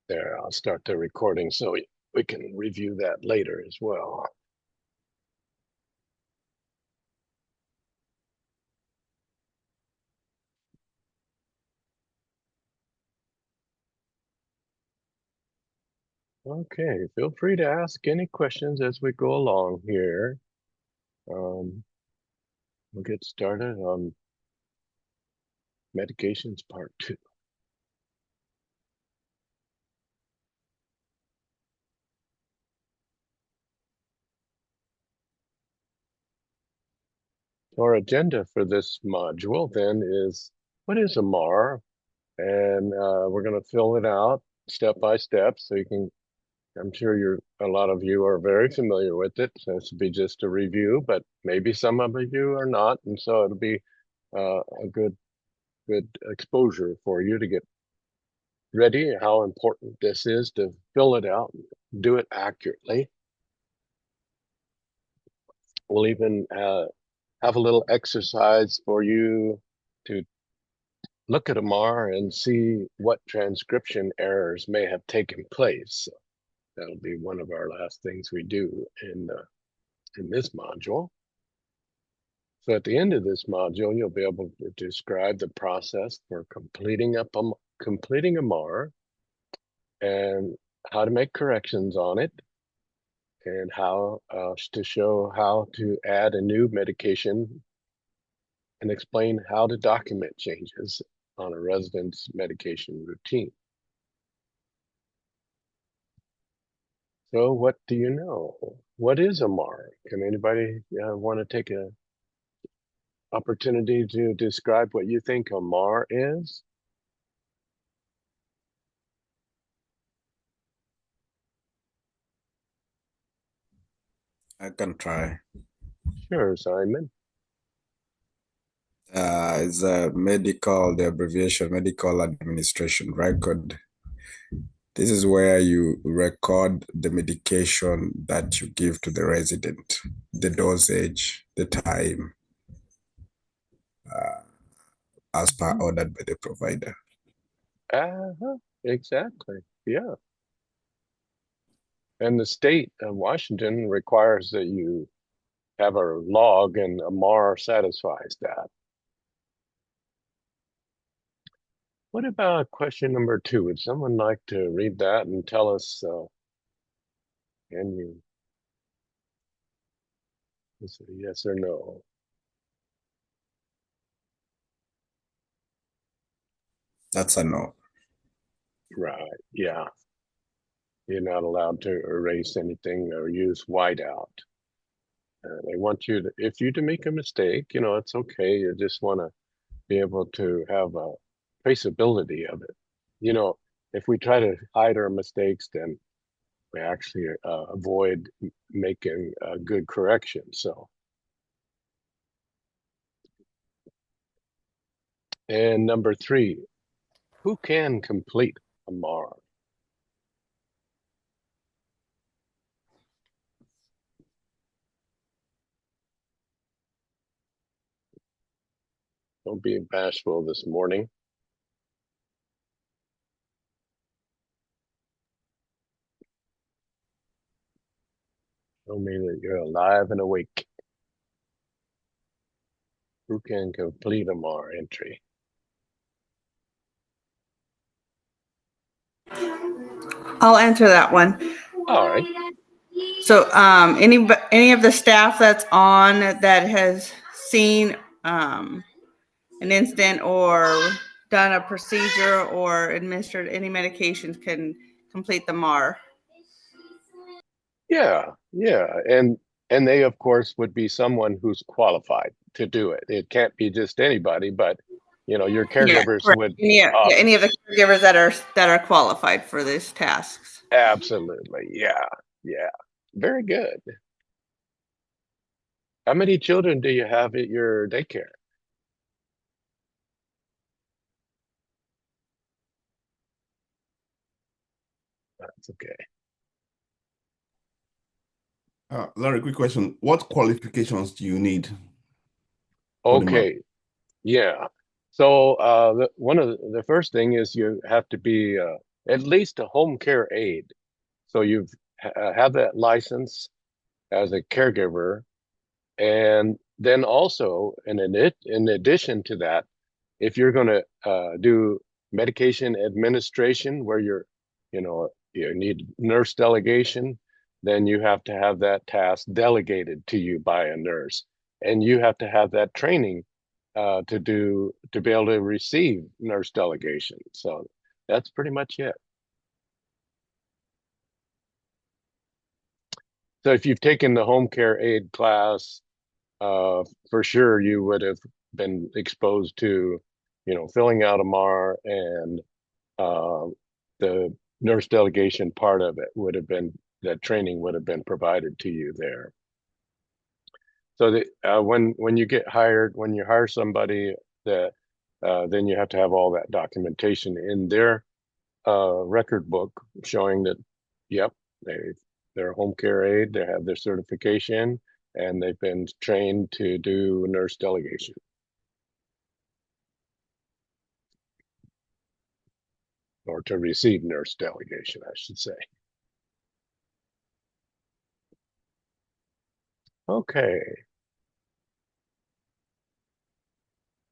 There, I'll start the recording so we can review that later as well. Okay, feel free to ask any questions as we go along here. We'll get started on medications part 2. Our agenda for this module then is, what is a MAR? And we're going to fill it out step by step so you can, I'm sure a lot of you are very familiar with it. So this will be just a review, but maybe some of you are not. And so it'll be a good exposure for you to get ready how important this is to fill it out, do it accurately. We'll even have a little exercise for you to look at a MAR and see what transcription errors may have taken place. So that'll be one of our last things we do in this module. So at the end of this module, you'll be able to describe the process for completing a MAR and how to make corrections on it, and how to show how to add a new medication and explain how to document changes on a resident's medication routine. So what do you know? What is a MAR? Can anybody want to take an opportunity to describe what you think a MAR is? I can try. Sure, Simon. It's the abbreviation, medical administration record. This is where you record the medication that you give to the resident, the dosage, the time, as per ordered by the provider. Uh-huh, exactly. Yeah. And the state of Washington requires that you have a log, and a MAR satisfies that. What about question number 2? Would someone like to read that and tell us, can you say yes or no? That's a no. Right, yeah. You're not allowed to erase anything or use whiteout. They want you to, if you to make a mistake, it's okay. You just want to be able to have a traceability of it. If we try to hide our mistakes, then we actually avoid making a good correction. So, and number 3, who can complete a MAR? Don't be bashful this morning. Show me that you're alive and awake. Who can complete a MAR entry? I'll answer that one. All right. So, any of the staff that's on that has seen an incident or done a procedure or administered any medications can complete the MAR. Yeah, yeah. And they of course would be someone who's qualified to do it. It can't be just anybody, but your Yeah, caregivers correct. would Any of the caregivers that are qualified for these tasks. absolutely. Yeah. Yeah. Very good. How many children do you have at your daycare? That's okay. Larry, quick question. What qualifications do you need for the MAR? Okay. Yeah. So one of the first thing is you have to be at least a home care aide. So you've have that license as a caregiver, and then also, in addition to that, if you're going to do medication administration, where you need nurse delegation, then you have to have that task delegated to you by a nurse, and you have to have that training to be able to receive nurse delegation. So that's pretty much it. So if you've taken the home care aide class, for sure you would have been exposed to, filling out a MAR, and uh, the nurse delegation part of it would have been, that training would have been provided to you there. So when you get hired, when you hire somebody, that then you have to have all that documentation in their record book showing that, yep, they're a home care aide, they have their certification, and they've been trained to do nurse delegation. Or to receive nurse delegation, I should say. Okay.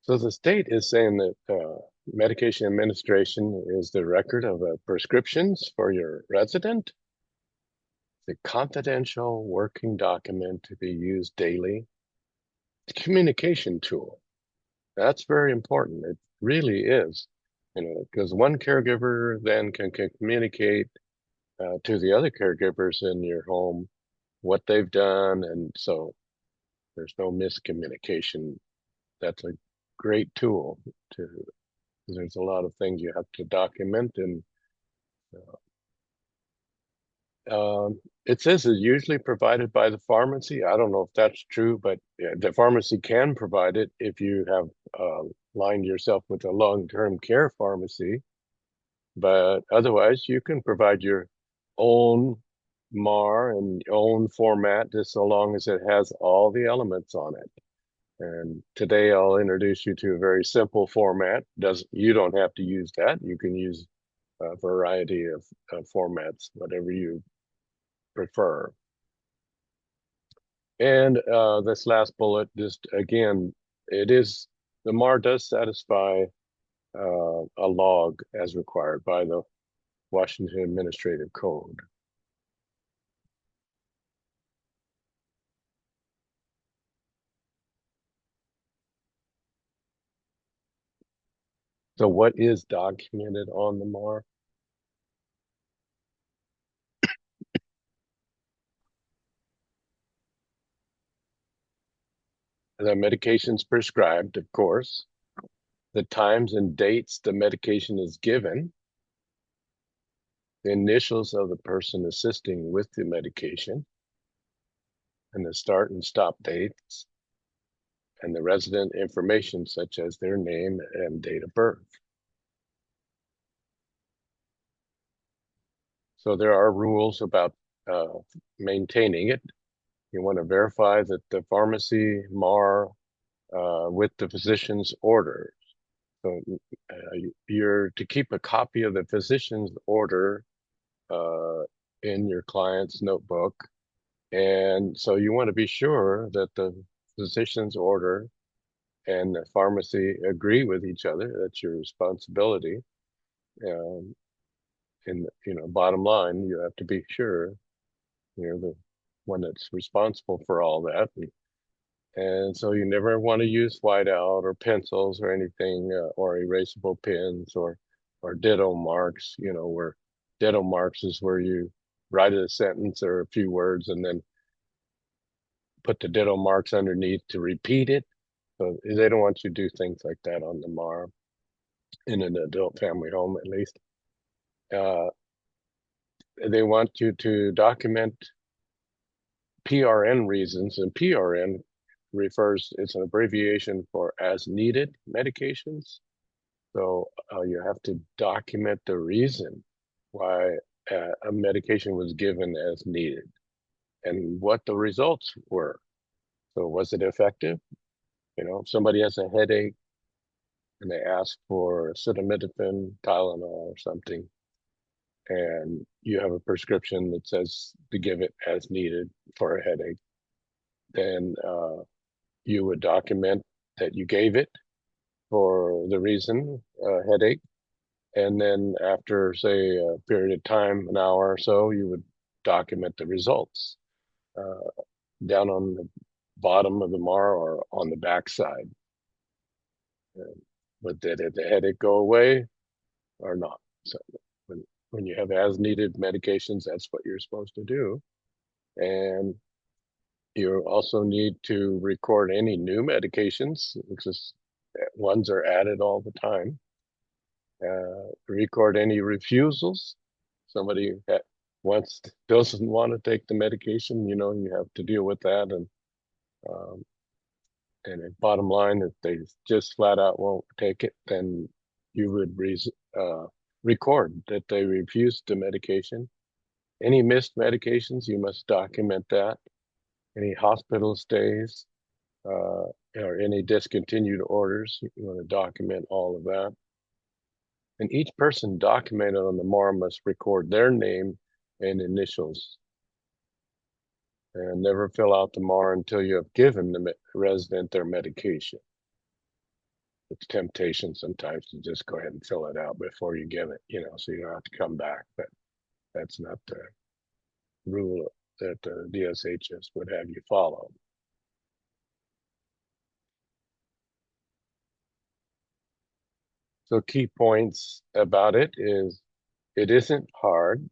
So the state is saying that medication administration is the record of prescriptions for your resident, the confidential working document to be used daily, the communication tool. That's very important. It really is, because one caregiver then can communicate to the other caregivers in your home what they've done, and so there's no miscommunication. That's a great tool to. There's a lot of things you have to document, and it says it's usually provided by the pharmacy. I don't know if that's true, but the pharmacy can provide it if you have lined yourself with a long-term care pharmacy. But otherwise, you can provide your own MAR and own format, just so long as it has all the elements on it. And today I'll introduce you to a very simple format. You don't have to use that. You can use a variety of formats, whatever you prefer. And this last bullet, just again, the MAR does satisfy a log as required by the Washington Administrative Code. So what is documented on the MAR? The medications prescribed, of course, the times and dates the medication is given, the initials of the person assisting with the medication, and the start and stop dates, and the resident information such as their name and date of birth. So there are rules about maintaining it. You want to verify that the pharmacy MAR with the physician's order. So you're to keep a copy of the physician's order in your client's notebook. And so you want to be sure that the physician's order and the pharmacy agree with each other. That's your responsibility. And bottom line, you have to be sure you're the one that's responsible for all that. And so you never want to use whiteout or pencils or anything, or erasable pens or ditto marks, where ditto marks is where you write a sentence or a few words and then put the ditto marks underneath to repeat it. So they don't want you to do things like that on the MAR, in an adult family home at least. They want you to document PRN reasons, and PRN it's an abbreviation for as needed medications. So you have to document the reason why a medication was given as needed and what the results were. So was it effective? If somebody has a headache and they ask for acetaminophen, Tylenol or something, and you have a prescription that says to give it as needed for a headache, then you would document that you gave it for the reason, headache. And then after, say, a period of time, an hour or so, you would document the results down on the bottom of the MAR or on the back side. But did the headache go away or not? So when you have as needed medications, that's what you're supposed to do. And you also need to record any new medications, because ones are added all the time. Record any refusals. Somebody that doesn't want to take the medication, you have to deal with that. And bottom line, if they just flat out won't take it, then you would record that they refused the medication. Any missed medications, you must document that. Any hospital stays, or any discontinued orders, you want to document all of that. And each person documented on the MAR must record their name and initials. And never fill out the MAR until you have given the resident their medication. It's temptation sometimes to just go ahead and fill it out before you give it, so you don't have to come back. But that's not the rule that the DSHS would have you follow. So key points about it is it isn't hard.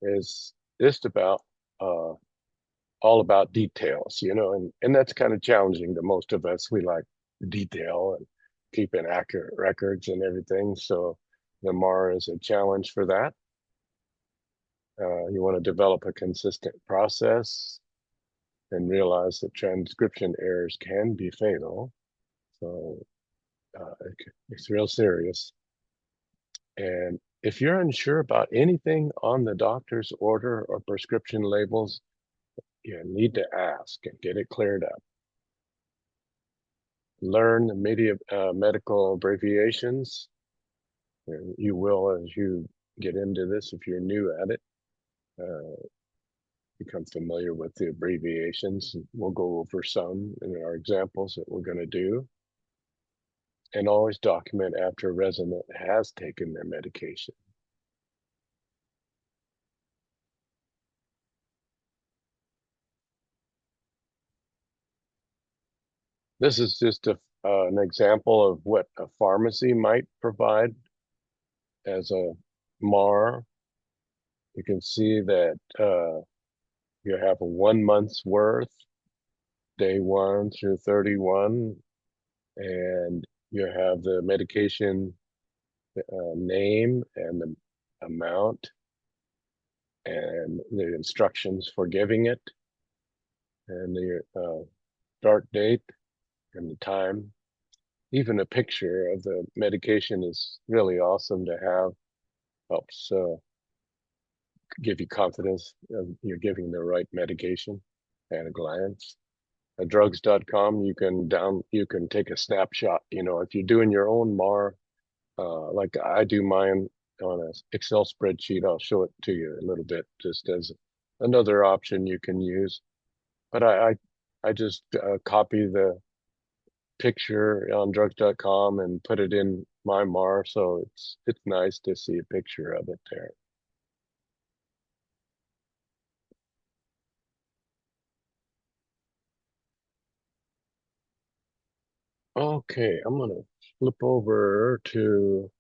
It's just about all about details, and that's kind of challenging to most of us. We like detail and keeping accurate records and everything. So the MAR is a challenge for that. You want to develop a consistent process and realize that transcription errors can be fatal. So it's real serious. And if you're unsure about anything on the doctor's order or prescription labels, you need to ask and get it cleared up. Learn the medical abbreviations. And you will as you get into this if you're new at it. Become familiar with the abbreviations. We'll go over some in our examples that we're going to do. And always document after a resident has taken their medication. This is just an example of what a pharmacy might provide as a MAR. You can see that you have a 1 month's worth, day 1 through 31, and you have the medication name and the amount and the instructions for giving it, and the start date and the time. Even a picture of the medication is really awesome to have. Helps give you confidence you're giving the right medication at a glance. At drugs.com, you can take a snapshot. If you're doing your own MAR, like I do mine on an Excel spreadsheet, I'll show it to you a little bit just as another option you can use. But I just copy the picture on drugs.com and put it in my MAR, so it's nice to see a picture of it there. Okay, I'm gonna flip over to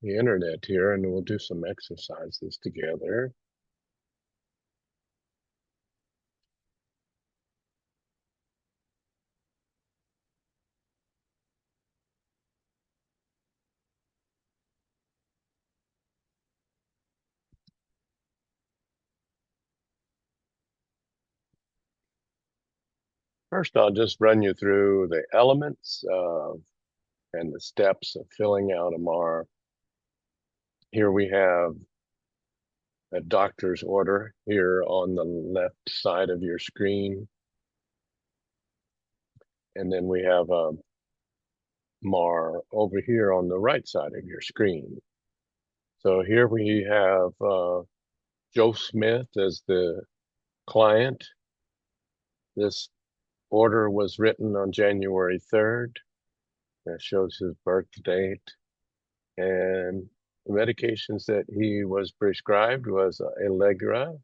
the internet here and we'll do some exercises together. First, I'll just run you through the elements and the steps of filling out a MAR. Here we have a doctor's order here on the left side of your screen. And then we have a MAR over here on the right side of your screen. So here we have Joe Smith as the client. This order was written on January 3rd. That shows his birth date. And the medications that he was prescribed was Allegra,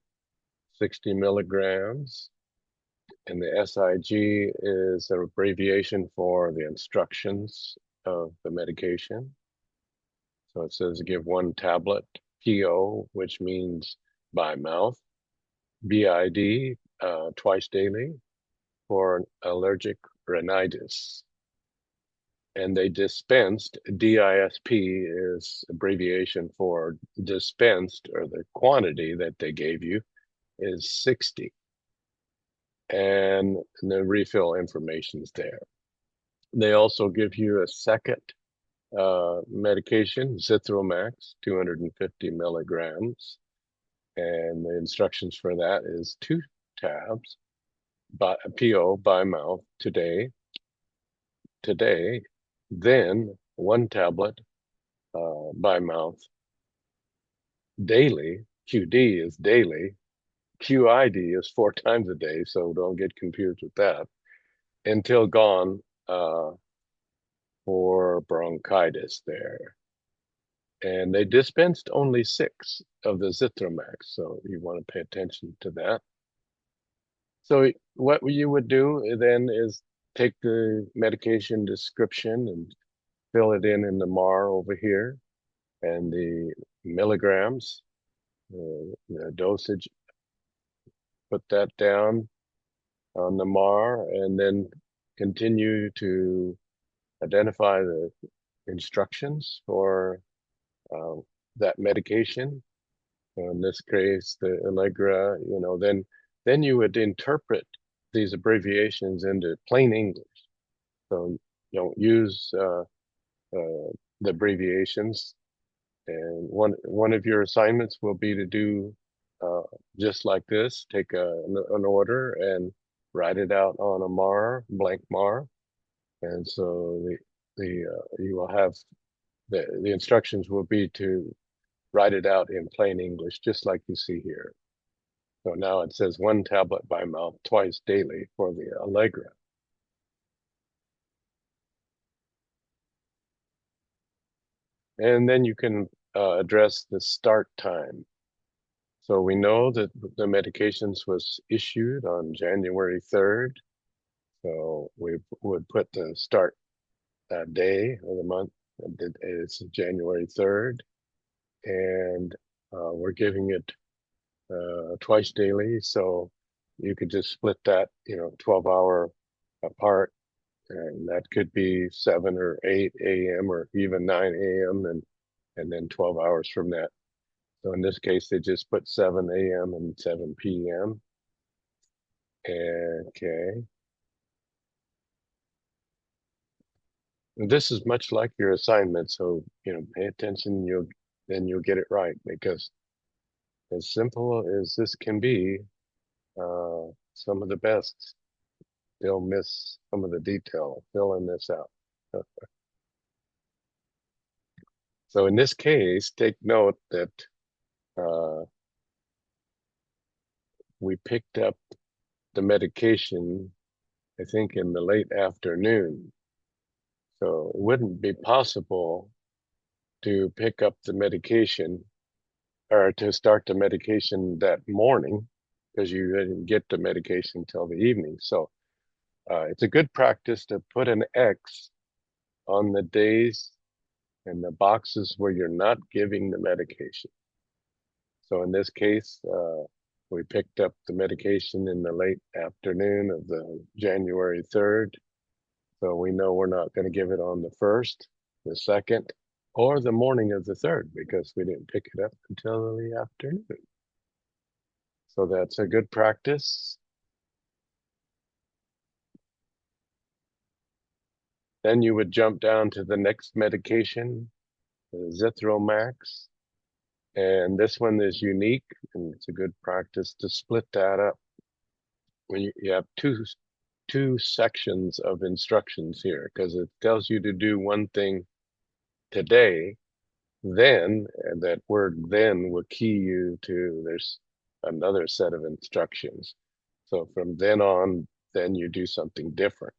60 milligrams. And the SIG is an abbreviation for the instructions of the medication. So it says give 1 tablet, PO, which means by mouth, BID, twice daily for allergic rhinitis. And they dispensed, DISP is abbreviation for dispensed, or the quantity that they gave you is 60. And the refill information is there. They also give you a second medication, Zithromax, 250 milligrams. And the instructions for that is 2 tabs, PO by mouth today, then 1 tablet by mouth daily. QD is daily. QID is 4 times a day, so don't get confused with that. Until gone for bronchitis there. And they dispensed only 6 of the Zithromax, so you want to pay attention to that. So what you would do then is take the medication description and fill it in the MAR over here, and the milligrams, the dosage, put that down on the MAR, and then continue to identify the instructions for that medication. In this case, the Allegra, then you would interpret these abbreviations into plain English. So you don't use the abbreviations. And one of your assignments will be to do just like this, take an order and write it out on a MAR, blank MAR. And so you will have the instructions will be to write it out in plain English, just like you see here. So now it says 1 tablet by mouth twice daily for the Allegra. And then you can address the start time. So we know that the medications was issued on January 3rd. So we would put the start day of the month. It's January 3rd. And we're giving it twice daily. So you could just split that, 12-hour apart. And that could be 7 or 8 a.m. or even 9 a.m. and then 12 hours from that. So in this case, they just put 7 a.m. and 7 p.m. Okay. And this is much like your assignment. So, pay attention, you'll get it right, because as simple as this can be, some of the best, they'll miss some of the detail, filling this out. So in this case, take note that we picked up the medication, I think, in the late afternoon. So it wouldn't be possible to pick up the medication or to start the medication that morning, because you didn't get the medication till the evening. So it's a good practice to put an X on the days and the boxes where you're not giving the medication. So in this case, we picked up the medication in the late afternoon of the January 3rd. So we know we're not going to give it on the 1st, the 2nd, or the morning of the 3rd, because we didn't pick it up until the afternoon. So that's a good practice. Then you would jump down to the next medication, the Zithromax. And this one is unique, and it's a good practice to split that up. When you have two sections of instructions here, because it tells you to do one thing today, then, and that word then will key you to there's another set of instructions. So from then on, then you do something different.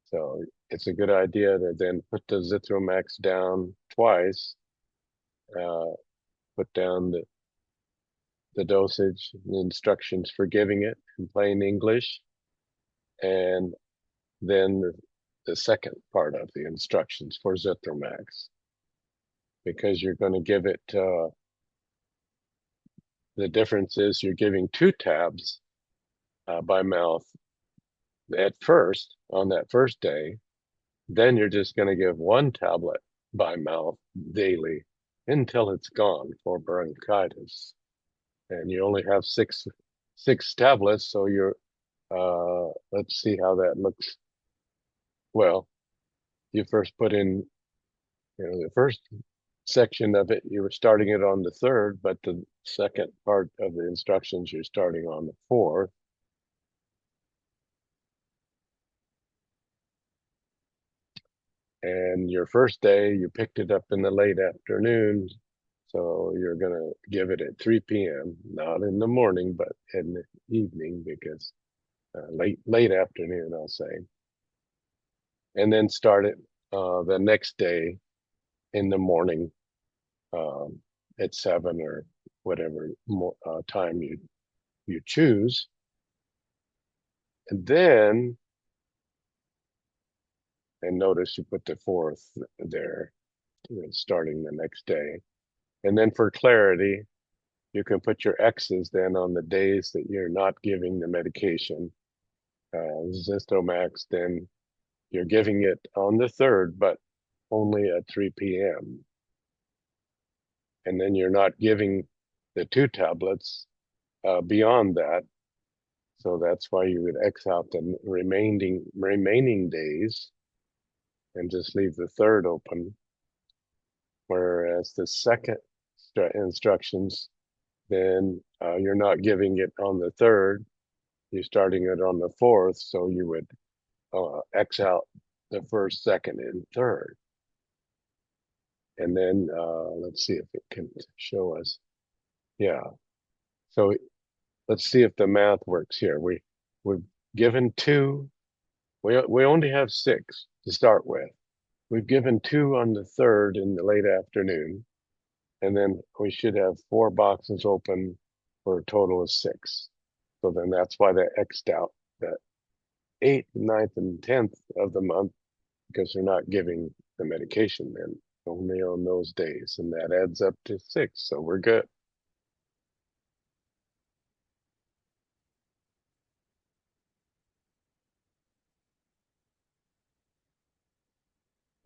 So it's a good idea to then put the Zithromax down twice, uh, put down the dosage, the instructions for giving it in plain English, and then the second part of the instructions for Zithromax, because you're going to give it, the difference is you're giving 2 tabs by mouth at first on that first day. Then you're just going to give 1 tablet by mouth daily until it's gone for bronchitis. And you only have six tablets, so you're let's see how that looks. Well, you first put in, the first section of it, you were starting it on the 3rd, but the second part of the instructions, you're starting on the 4th. And your first day, you picked it up in the late afternoon. So you're going to give it at 3 p.m., not in the morning, but in the evening, because late afternoon, I'll say. And then start it the next day in the morning at 7 or whatever time you choose. And then, and notice you put the 4th there, starting the next day. And then for clarity, you can put your X's then on the days that you're not giving the medication. Zithromax, then you're giving it on the 3rd, but only at 3 p.m. And then you're not giving the 2 tablets beyond that. So that's why you would X out the remaining days and just leave the 3rd open. Whereas the second instructions, then you're not giving it on the 3rd, you're starting it on the 4th, so you would X out the 1st, 2nd, and 3rd. And then let's see if it can show us. Yeah. So let's see if the math works here. We've given 2. We only have 6 to start with. We've given 2 on the 3rd in the late afternoon. And then we should have 4 boxes open for a total of 6. So then that's why they X'd out the 8th, 9th, and 10th of the month, because they're not giving the medication then, only on those days. And that adds up to 6. So we're good.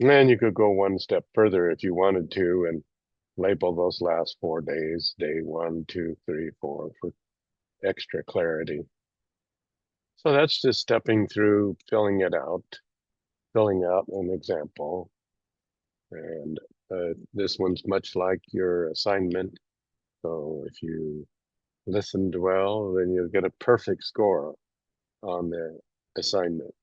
And then you could go one step further if you wanted to and label those last 4 days, day 1, 2, 3, 4, for extra clarity. So that's just stepping through, filling out an example. And this one's much like your assignment. So if you listened well, then you'll get a perfect score on the assignment.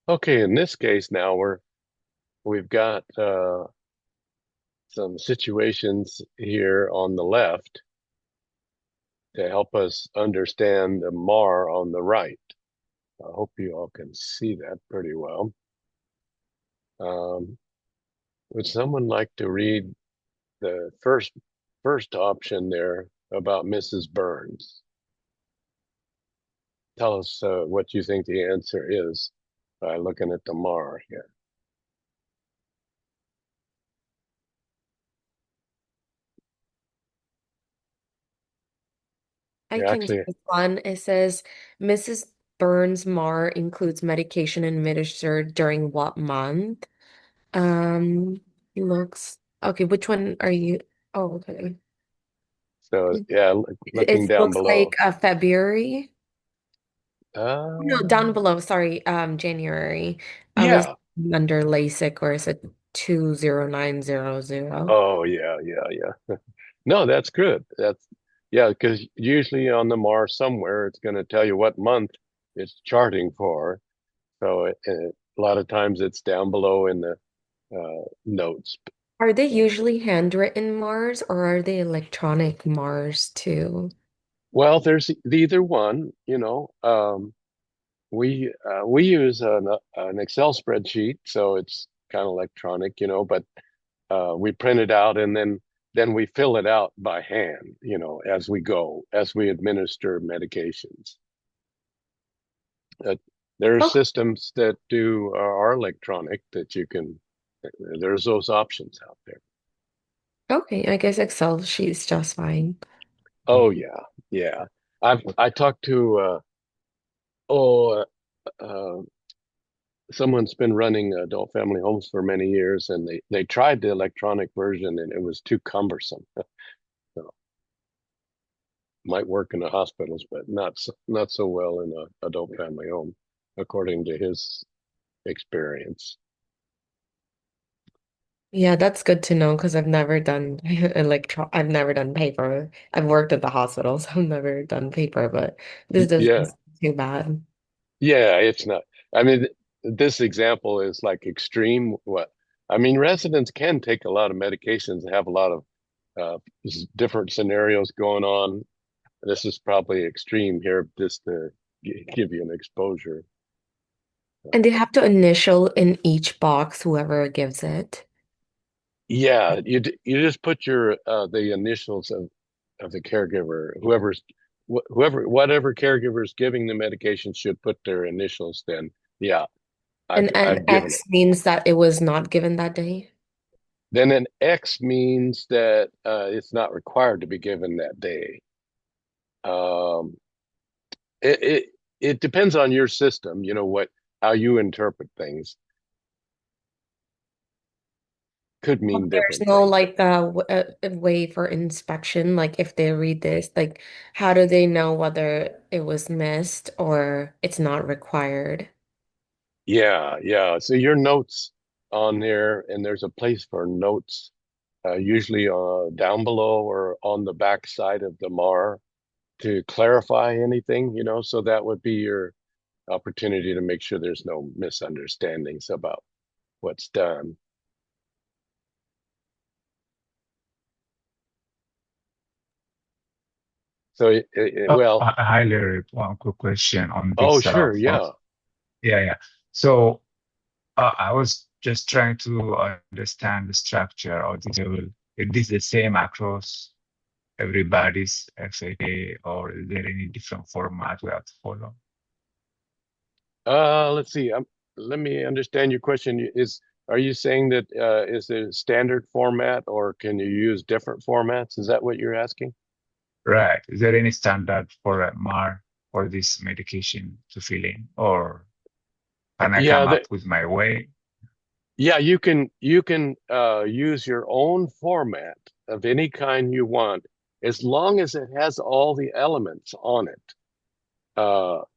Okay, in this case now we've got some situations here on the left to help us understand the MAR on the right. I hope you all can see that pretty well. Would someone like to read the first option there about Mrs. Burns? Tell us what you think the answer is by looking at the MAR here. I Yeah, can actually, take one. It says Mrs. Burns MAR includes medication administered during what month? Um, looks okay. Which one are you? Oh, okay. so yeah, looking It down looks below. like February. No, down Um, below. Sorry, January. Is yeah, under LASIK or is it 20900. Oh, yeah, yeah, yeah. No, that's good. Yeah, because usually on the MAR somewhere, it's going to tell you what month it's charting for. So a lot of times it's down below in the notes. Are they usually handwritten Mars or are they electronic Mars too? Well, there's either one, we use an Excel spreadsheet, so it's kind of electronic, but we print it out and then we fill it out by hand, as we go, as we administer medications. Uh, there are Oh, systems that are electronic that you can. There's those options out there. okay. I guess Excel sheet's just fine. Oh yeah, yeah. I talked to oh uh, someone's been running adult family homes for many years, and they tried the electronic version, and it was too cumbersome. So might work in the hospitals, but not so well in a adult family home, according to his experience. Yeah, that's good to know because I've never done I've never done paper. I've worked at the hospital, so I've never done paper, but this doesn't Yeah, seem too bad. yeah, it's not. I mean, this example is like extreme. What I mean, residents can take a lot of medications and have a lot of different scenarios going on. This is probably extreme here, just to give you an exposure. And they have to initial in each box whoever gives it. Yeah, you just put your the initials of the caregiver, whatever caregiver is giving the medication should put their initials. Then, yeah, And I've given it. X means that it was not given that day. Then an X means that it's not required to be given that day. Um, it, it it depends on your system, how you interpret things could mean There's different no things. like a way for inspection. Like if they read this, like how do they know whether it was missed or it's not required? Yeah, yeah. So your notes on there, and there's a place for notes, usually down below or on the back side of the MAR to clarify anything, so that would be your opportunity to make sure there's no misunderstandings about what's done. So, well, Hi, Larry. One quick question on oh, this. sure, yeah. Yeah, yeah. So I was just trying to understand the structure or the table. Is this the same across everybody's FAK, or is there any different format we have to follow? Let's see. Let me understand your question. Are you saying that is it a standard format or can you use different formats? Is that what you're asking? Right. Is there any standard for a MAR for this medication to fill in, or can I Yeah, come up with my way? yeah, you can use your own format of any kind you want, as long as it has all the elements on it.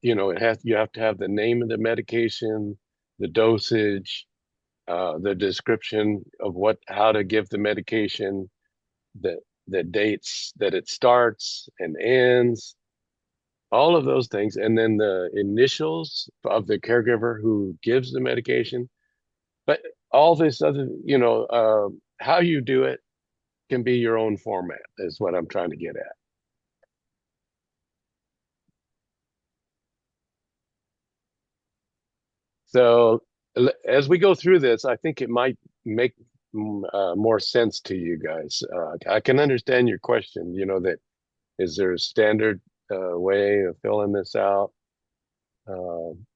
You have to have the name of the medication, the dosage, the description of how to give the medication, the the dates that it starts and ends, all of those things, and then the initials of the caregiver who gives the medication. But all this other, how you do it can be your own format, is what I'm trying to get at. So as we go through this, I think it might make more sense to you guys. I can understand your question, that is there a standard way of filling this out? Um,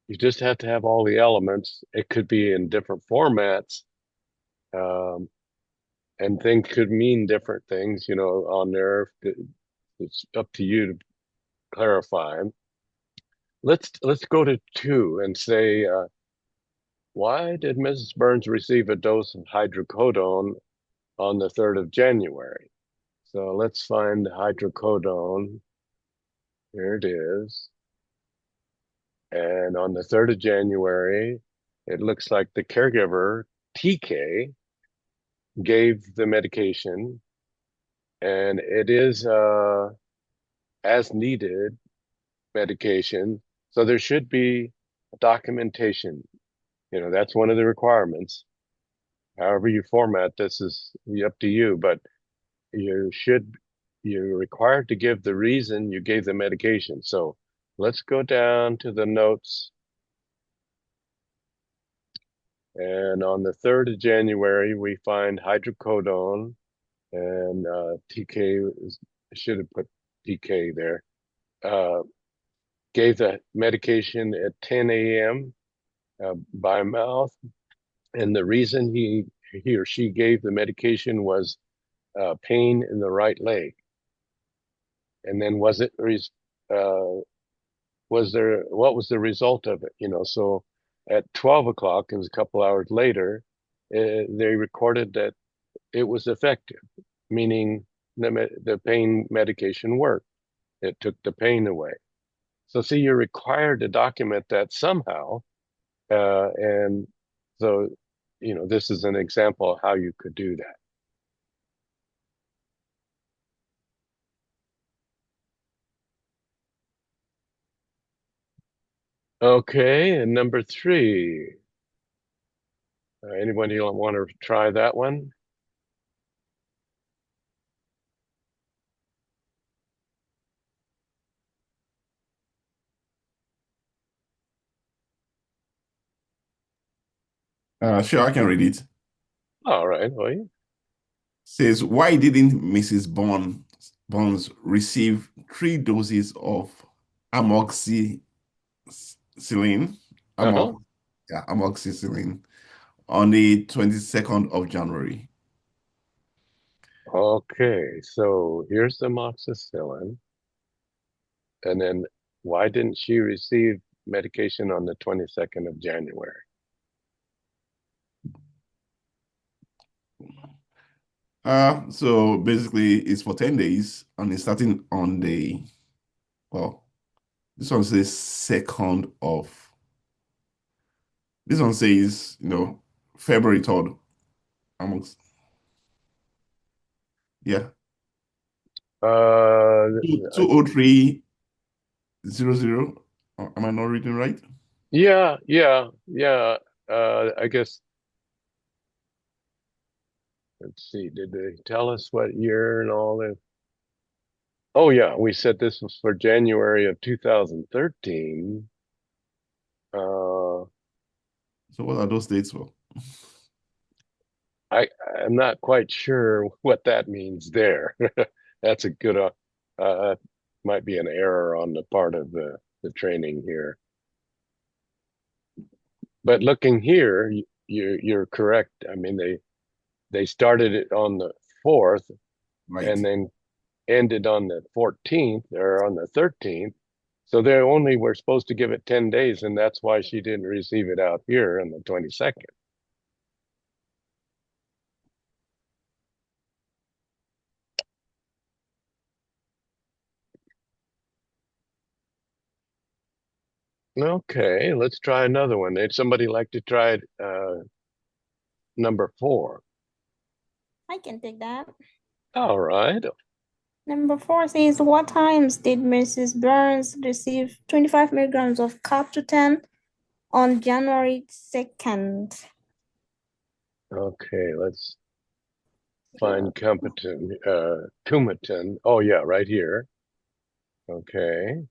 you just have to have all the elements. It could be in different formats, um, and things could mean different things, on there. It's up to you to clarify them. Let's go to 2 and say, why did Mrs. Burns receive a dose of hydrocodone on the 3rd of January? So let's find hydrocodone. Here it is. And on the 3rd of January, it looks like the caregiver TK gave the medication, and it is as needed medication. So there should be documentation. That's one of the requirements. However you format this is up to you, but you're required to give the reason you gave the medication. So let's go down to the notes. And on the 3rd of January, we find hydrocodone, and TK should have put TK there. Gave the medication at 10 a.m. By mouth, and the reason he or she gave the medication was pain in the right leg. And then what was the result of it? So at 12 o'clock, it was a couple hours later, they recorded that it was effective, meaning the pain medication worked. It took the pain away. So see, you're required to document that somehow. And so, this is an example of how you could do that. Okay, and number 3. Anybody want to try that one? Sure, I can read it. All right. Well, yeah. Says, why didn't Mrs. Burns receive 3 doses of amoxicillin, Uh-huh. amoxicillin on the 22nd of January? Okay, so here's the amoxicillin. And then why didn't she receive medication on the 22nd of January? So basically it's for 10 days and it's starting on this one says this one says, February 3rd. Yeah. 20300. Am I not reading right? Yeah. I guess, let's see, did they tell us what year and all that? Oh yeah, we said this was for January of 2013. So what are those dates for? I'm not quite sure what that means there. That's a good, might be an error on the part of the training here. But looking here, you're correct. I mean, they started it on the 4th, Right. and then ended on the 14th or on the 13th. So they only were supposed to give it 10 days, and that's why she didn't receive it out here on the 22nd. Okay, let's try another one. Would somebody like to try number 4? I can take that. All right. Number 4 says, what times did Mrs. Burns receive 25 milligrams of Captotan on January 2nd? Okay, let's find Coumadin. Oh yeah, right here. Okay.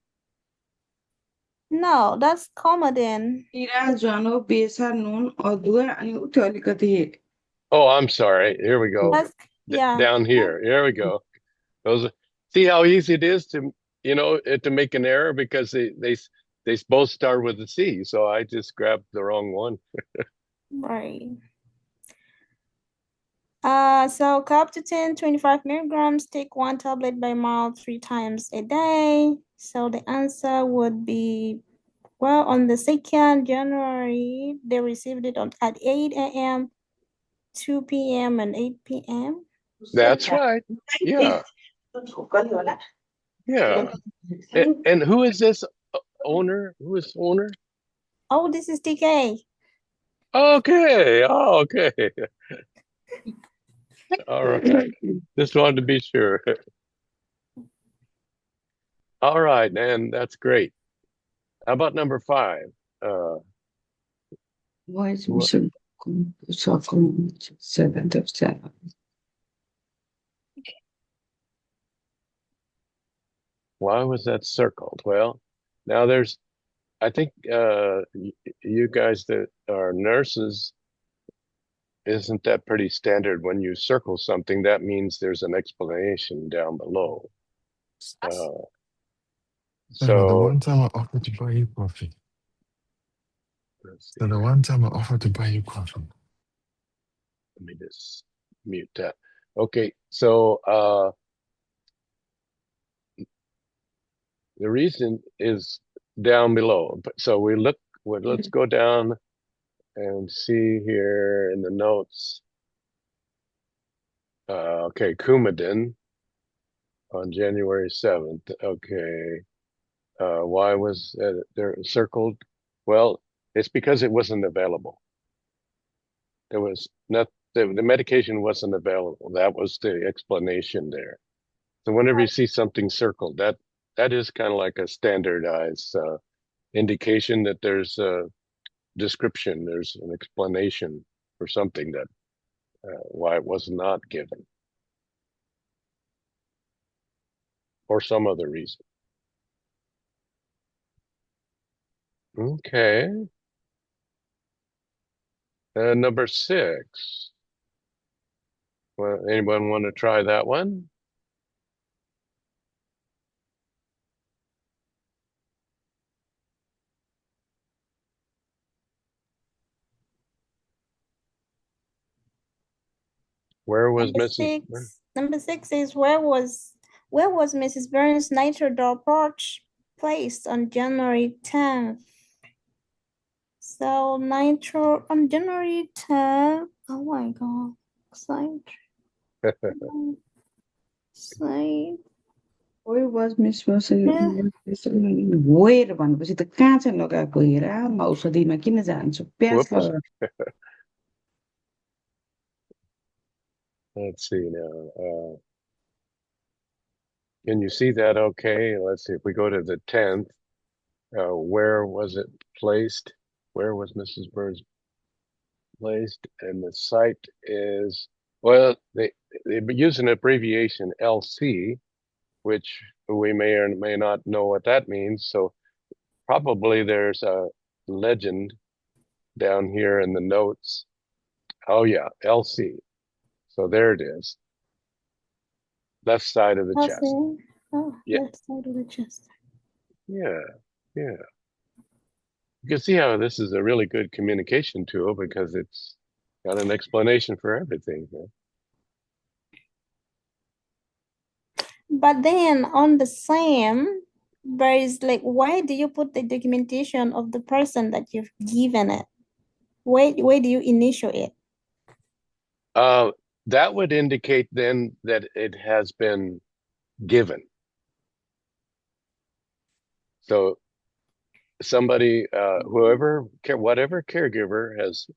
No, that's Coumadin. Oh, I'm sorry. Here we go. That's, yeah. Down here. Here we go. See how easy it is to make an error, because they both start with a C. So I just grabbed the wrong one. Right. So Captotan 25 milligrams, take 1 tablet by mouth 3 times a day. So the answer would be, well, on the 2nd January, they received it at 8 a.m., 2 p.m., and 8 p.m. That's right. Yeah. Yeah. And who is this owner? Who is owner? Oh, this is TK. Okay. Oh, okay. All right. Just wanted to be sure. All right, and that's great. How about number 5? Why is What, Mr. Circle 7th of 7? why was that circled? Well, now I think you guys that are nurses, isn't that pretty standard? When you circle something, that means there's an explanation down below. The So one time I offered to buy you coffee. let's see. So the one time I offered to buy you coffee. Let me just mute that. Okay, so the reason is down below. So let's go down and see here in the notes. Okay, Coumadin on January 7th. Okay. Why was there circled? Well, it's because it wasn't available. There was not the medication wasn't available. That was the explanation there. So whenever you see something circled, that is kind of like a standardized indication that there's a description, there's an explanation for something that why it was not given, or some other reason. Okay. Number 6. Well, anyone want to try that one? Where was Number Mrs. six. Number 6 is where was Mrs. Burns' nitro door pouch placed on January 10th? So nitro on January 10th. Oh my god. Site. Where was Miss Wilson? Where भनेपछि त कहाँ चाहिँ लगाएको हेर म औषधिमा किन जान्छु प्याज Whoops. लगाएर Let's see now. Can you see that okay? Let's see. If we go to the 10th, where was it placed? Where was Mrs. Burns placed? And the site is, well, they use an abbreviation LC, which we may or may not know what that means. So probably there's a legend down here in the notes. Oh yeah, LC. So there it is. Left side of the chest. Oh, Yeah. left side of the chest. Yeah, yeah. You can see how this is a really good communication tool because it's got an explanation for everything. But then on the same, there is like, why do you put the documentation of the person that you've given it? Where do you initial it? That would indicate then that it has been given. So somebody, whatever caregiver has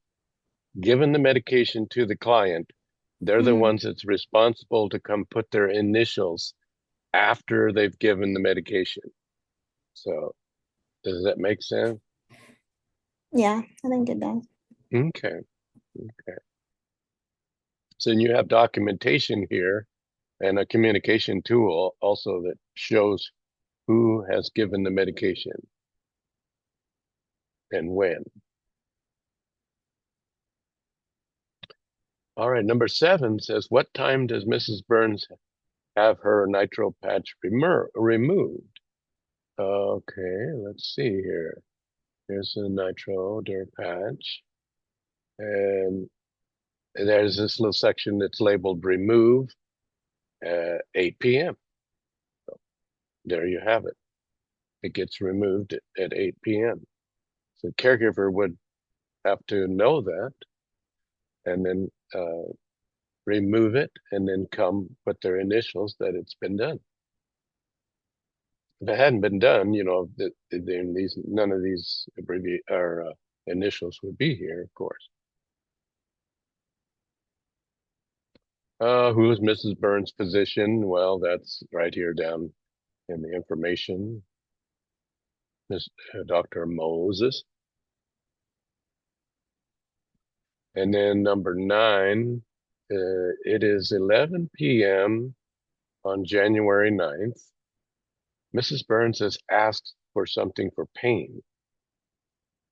given the medication to the client, they're the ones that's responsible to come put their initials after they've given the medication. So does that make sense? Yeah, I think it does. Okay. So you have documentation here and a communication tool also that shows who has given the medication and when. All right, number 7 says, what time does Mrs. Burns have her nitro patch removed? Okay, let's see here. Here's the nitro door patch. And there's this little section that's labeled remove at 8 p.m. So there you have it. It gets removed at 8 p.m. So the caregiver would have to know that and then remove it and then come put their initials that it's been done. If it hadn't been done, you know, none of these initials would be here, of course. Who is Mrs. Burns' physician? Well, that's right here down in the information. Dr. Moses. And then number 9, it is 11 p.m. on January 9th. Mrs. Burns has asked for something for pain.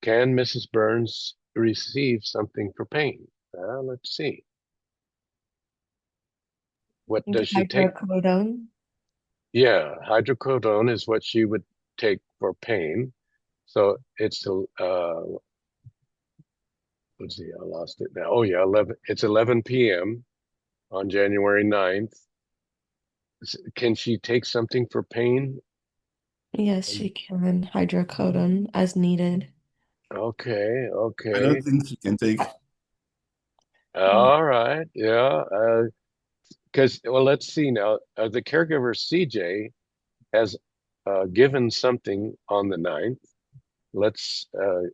Can Mrs. Burns receive something for pain? Let's see. What does she take? Hydrocodone. Yeah, hydrocodone is what she would take for pain. So it's let's see, I lost it now. Oh yeah, 11. It's 11 p.m. on January 9th. Can she take something for pain? Yes, she can. Hydrocodone as needed. Okay, I okay. don't think she can take. All right, yeah. Because well, let's see now. The caregiver CJ has given something on the 9th. Let's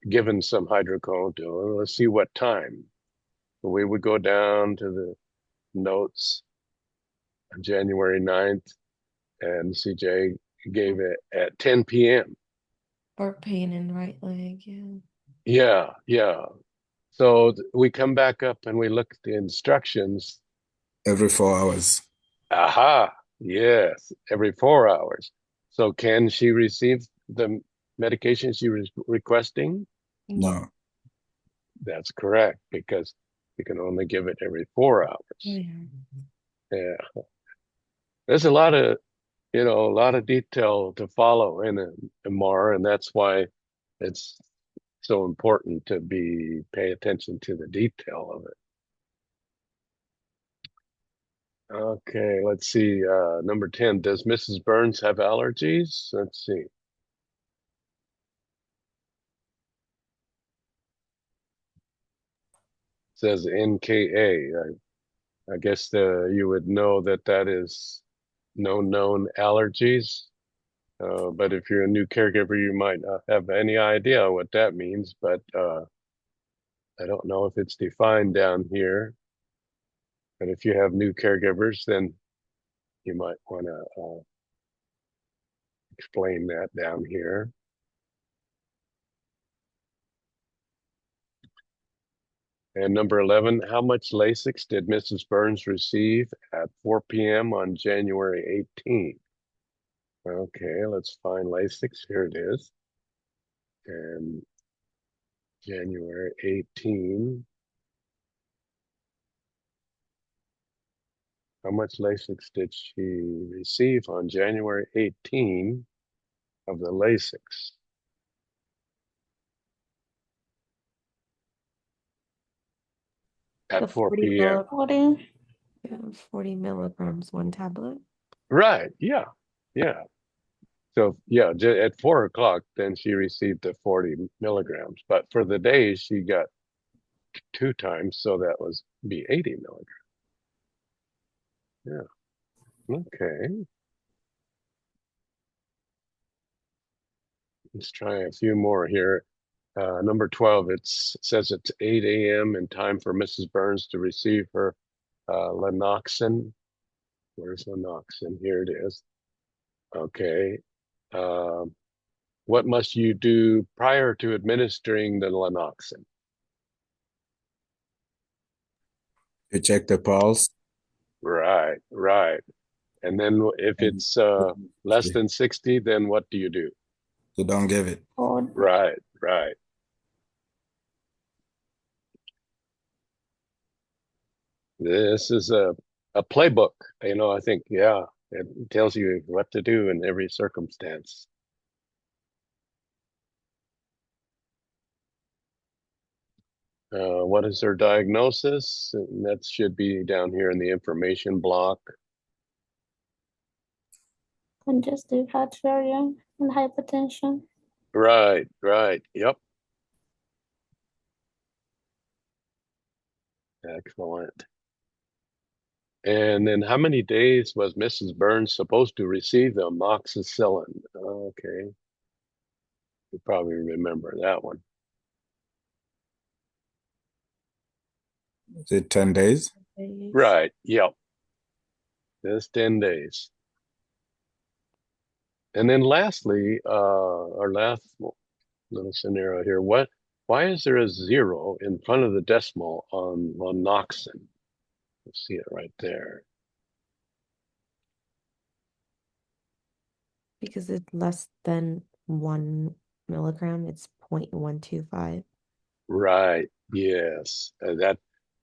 given some hydrocodone. Let's see what time. We would go down to the notes on January 9th, and CJ gave it at 10 p.m. For pain in right leg, yeah. Yeah, yeah. So we come back up and we look at the instructions. Every 4 hours. Aha, yes, every 4 hours. So can she receive the medication she was requesting? No. That's correct, because you can only give it every 4 hours. Yeah. Yeah. There's a lot of detail to follow in a MR, and that's why it's so important to pay attention to the detail of it. Okay, let's see. Number 10, does Mrs. Burns have allergies? Let's see. It says NKA. I guess you would know that is no known allergies. But if you're a new caregiver, you might not have any idea what that means, but I don't know if it's defined down here. But if you have new caregivers, then you might want to explain that down here. And number 11, how much Lasix did Mrs. Burns receive at 4 p.m. on January 18th? Okay, let's find Lasix. Here it is. And January 18. How much Lasix did she receive on January 18 of the Lasix? At 4 p.m. 40. Yeah, 40 milligrams, 1 tablet. Right, yeah, yeah. So yeah, at 4 o'clock, then she received the 40 milligrams. But for the day, she got 2 times, so that be 80 milligrams. Yeah. Okay. Let's try a few more here. Number 12, it says it's 8 a.m. and time for Mrs. Burns to receive her Lanoxin. Where's Lanoxin? Here it is. Okay. What must you do prior to administering the Lanoxin? You check the pulse. Right, right. And then if it's less than 60, then what do you do? You don't give it. Right, right. This is a playbook. I think, yeah, it tells you what to do in every circumstance. What is her diagnosis? And that should be down here in the information block. Congestive heart failure and hypertension. Right, right. Yep. Excellent. And then how many days was Mrs. Burns supposed to receive the amoxicillin? Okay. You probably remember that one. Is it 10 days? days. Right. Yep. Just 10 days. And then lastly, our last little scenario here, why is there a 0 in front of the decimal on Noxin? Let's see it right there. Because it's less than 1 milligram, it's 0.125. Right. Yes.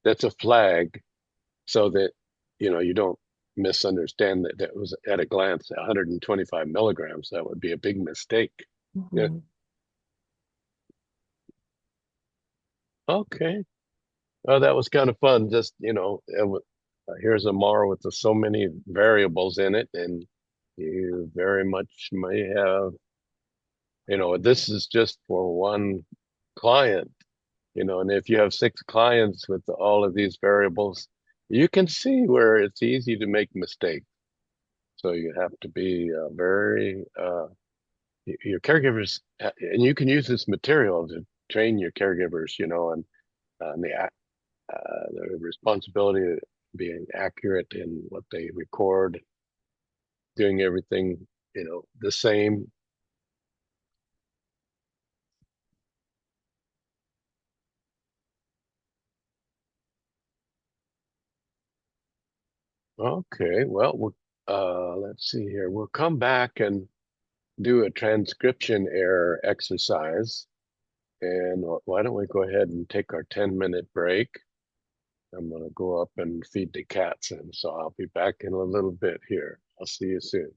That's a flag so that you don't misunderstand that was at a glance 125 milligrams. That would be a big mistake. Yeah. Mhm. Okay. Oh, that was kind of fun. Just, here's a MAR with so many variables in it, and you very much may have, this is just for one client, and if you have 6 clients with all of these variables, you can see where it's easy to make mistakes. So you have to be very, your caregivers, and you can use this material to train your caregivers, on the responsibility of being accurate in what they record, doing everything, the same. Okay, well, let's see here. We'll come back and do a transcription error exercise. And why don't we go ahead and take our 10-minute break? I'm going to go up and feed the cats, and so I'll be back in a little bit here. I'll see you soon.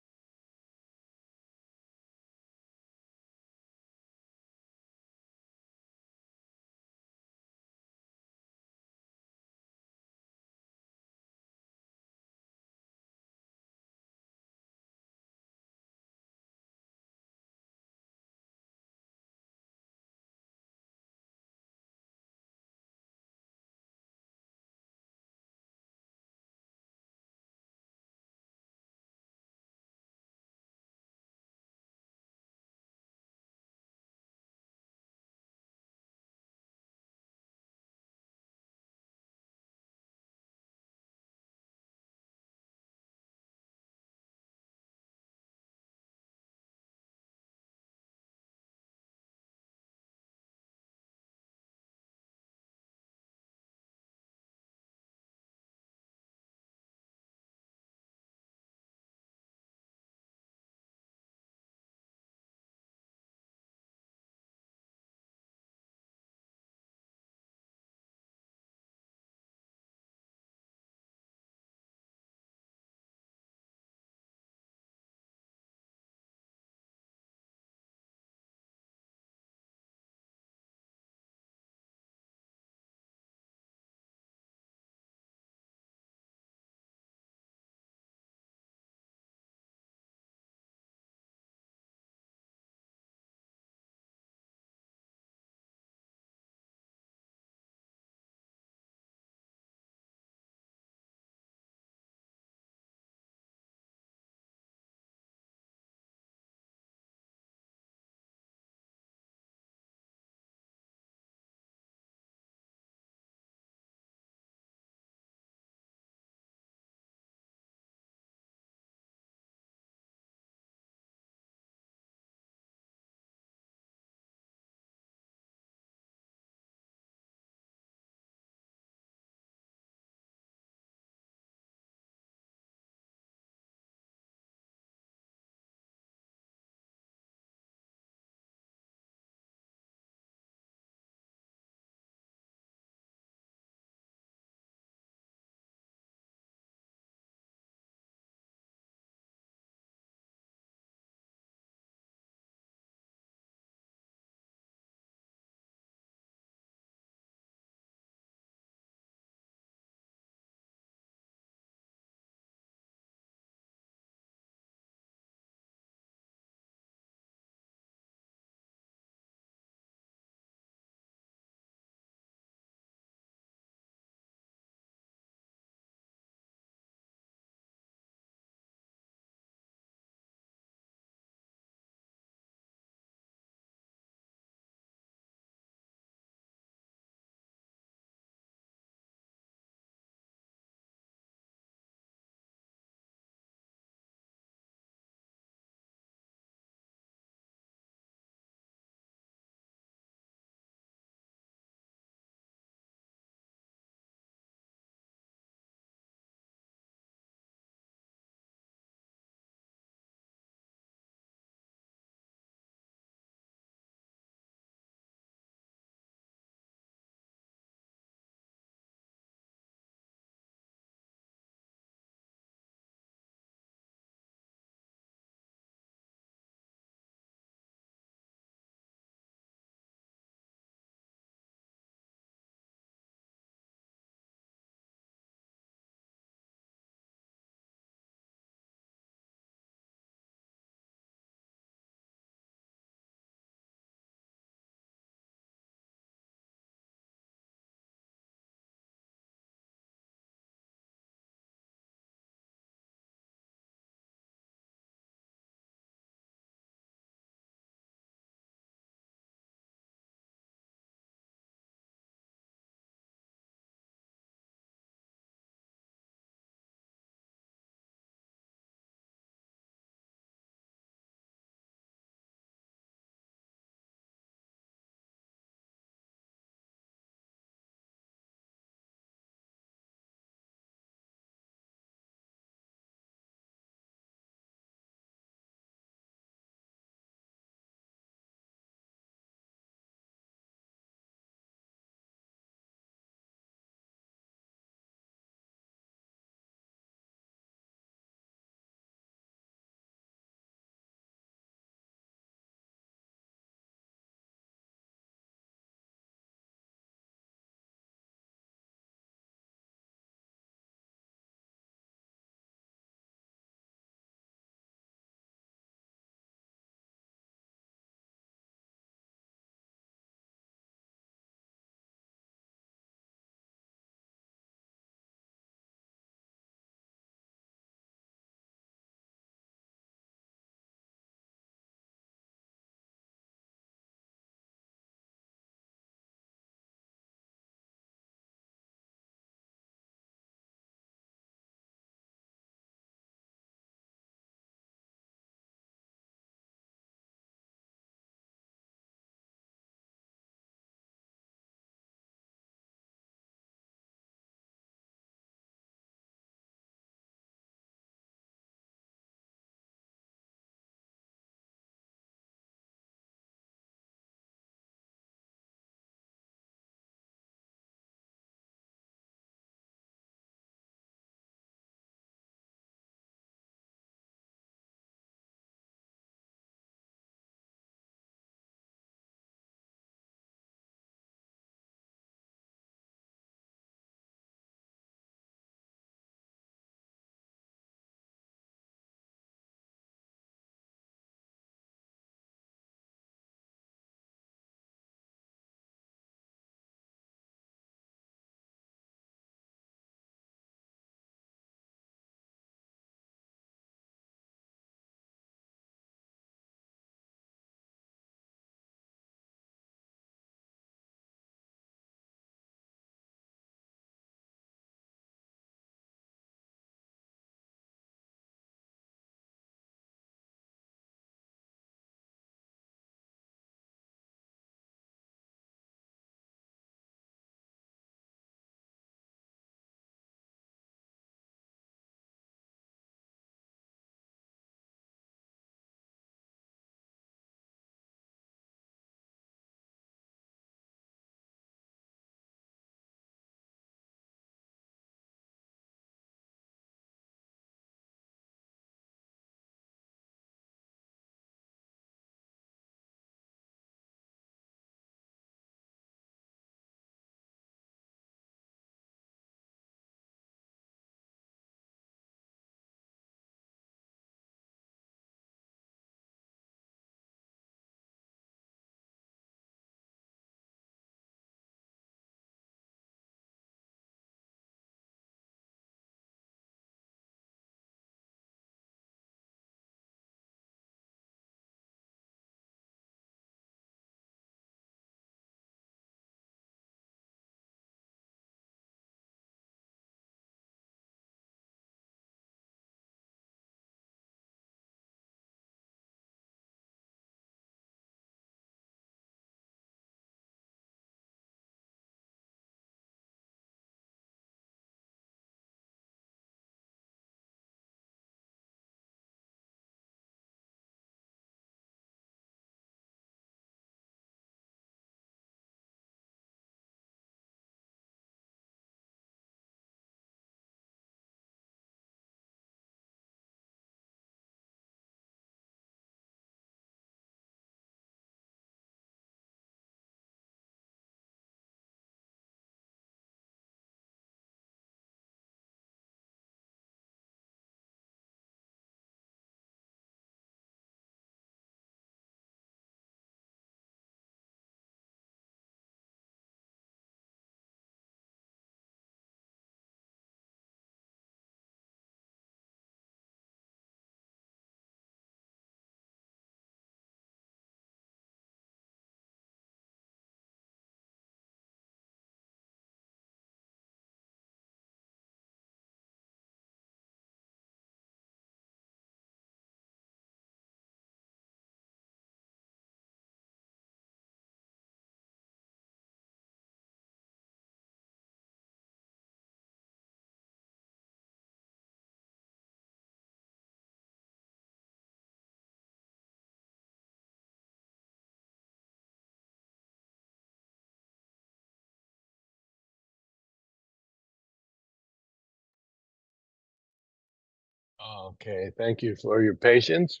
Okay, thank you for your patience.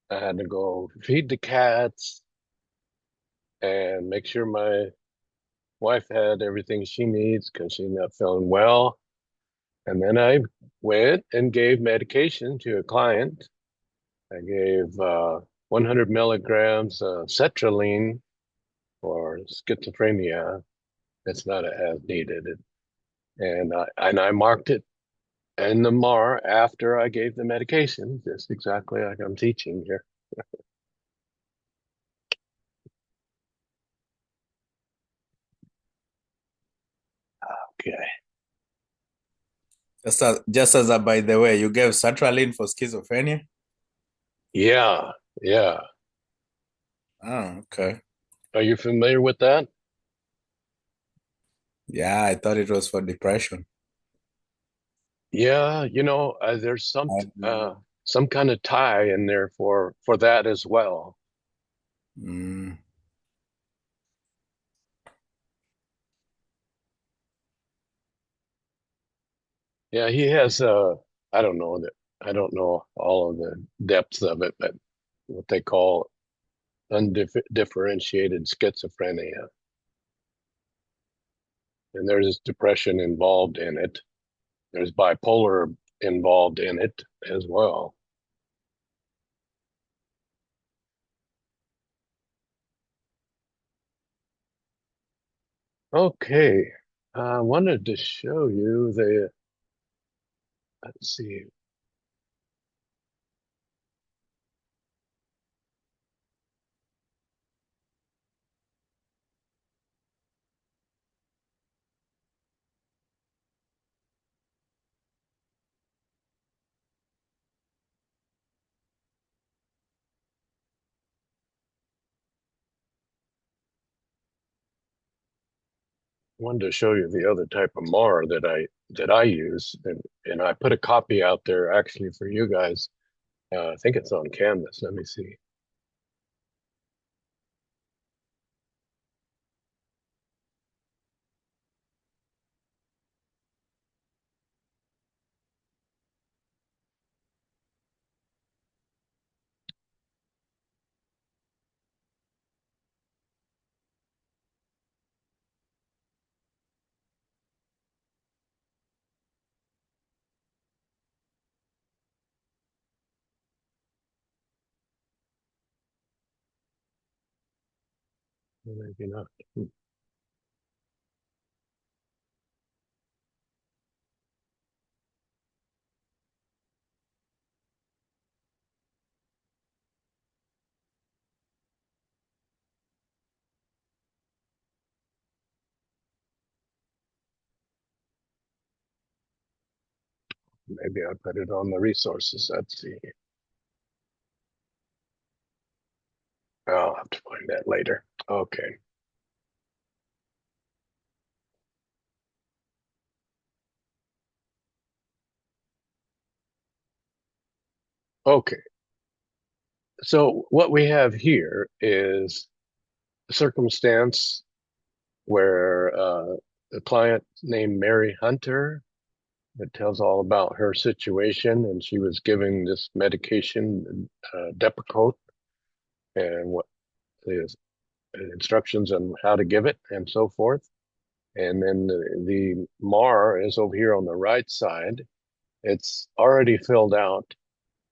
I had to go feed the cats and make sure my wife had everything she needs because she's not feeling well. And then I went and gave medication to a client. I gave 100 milligrams of sertraline for schizophrenia. It's not as needed. And I marked it in the MAR after I gave the medication, just exactly like I'm teaching here. Okay. Just as a by the way, you gave sertraline for schizophrenia? Yeah, yeah. Oh, okay. Are you familiar with that? Yeah, I thought it was for depression. Yeah, there's Um, some kind of tie in there for that as well. mm, Yeah, he has I don't know that I don't know all of the depths of it, but what they call undifferentiated schizophrenia. And there's depression involved in it. There's bipolar involved in it as well. Okay, I wanted to show you let's see, wanted to show you the other type of MAR that I use, and I put a copy out there actually for you guys. I think it's on Canvas. Let me see. Maybe not. Maybe I put it on the resources. Let's see. I'll have to find that later. Okay. Okay. So what we have here is a circumstance where the client named Mary Hunter, it tells all about her situation, and she was giving this medication, Depakote, and what the instructions on how to give it and so forth. And then the MAR is over here on the right side. It's already filled out,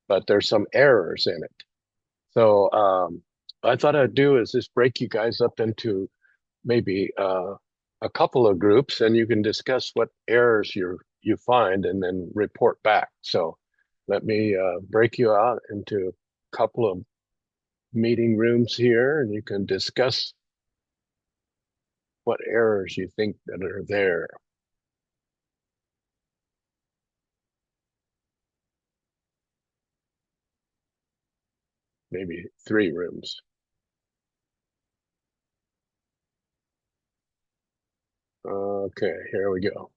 but there's some errors in it. So I thought I'd do is just break you guys up into maybe a couple of groups, and you can discuss what errors you find and then report back. So let me break you out into a couple of meeting rooms here, and you can discuss what errors you think that are there. Maybe 3 rooms. Okay, here we go.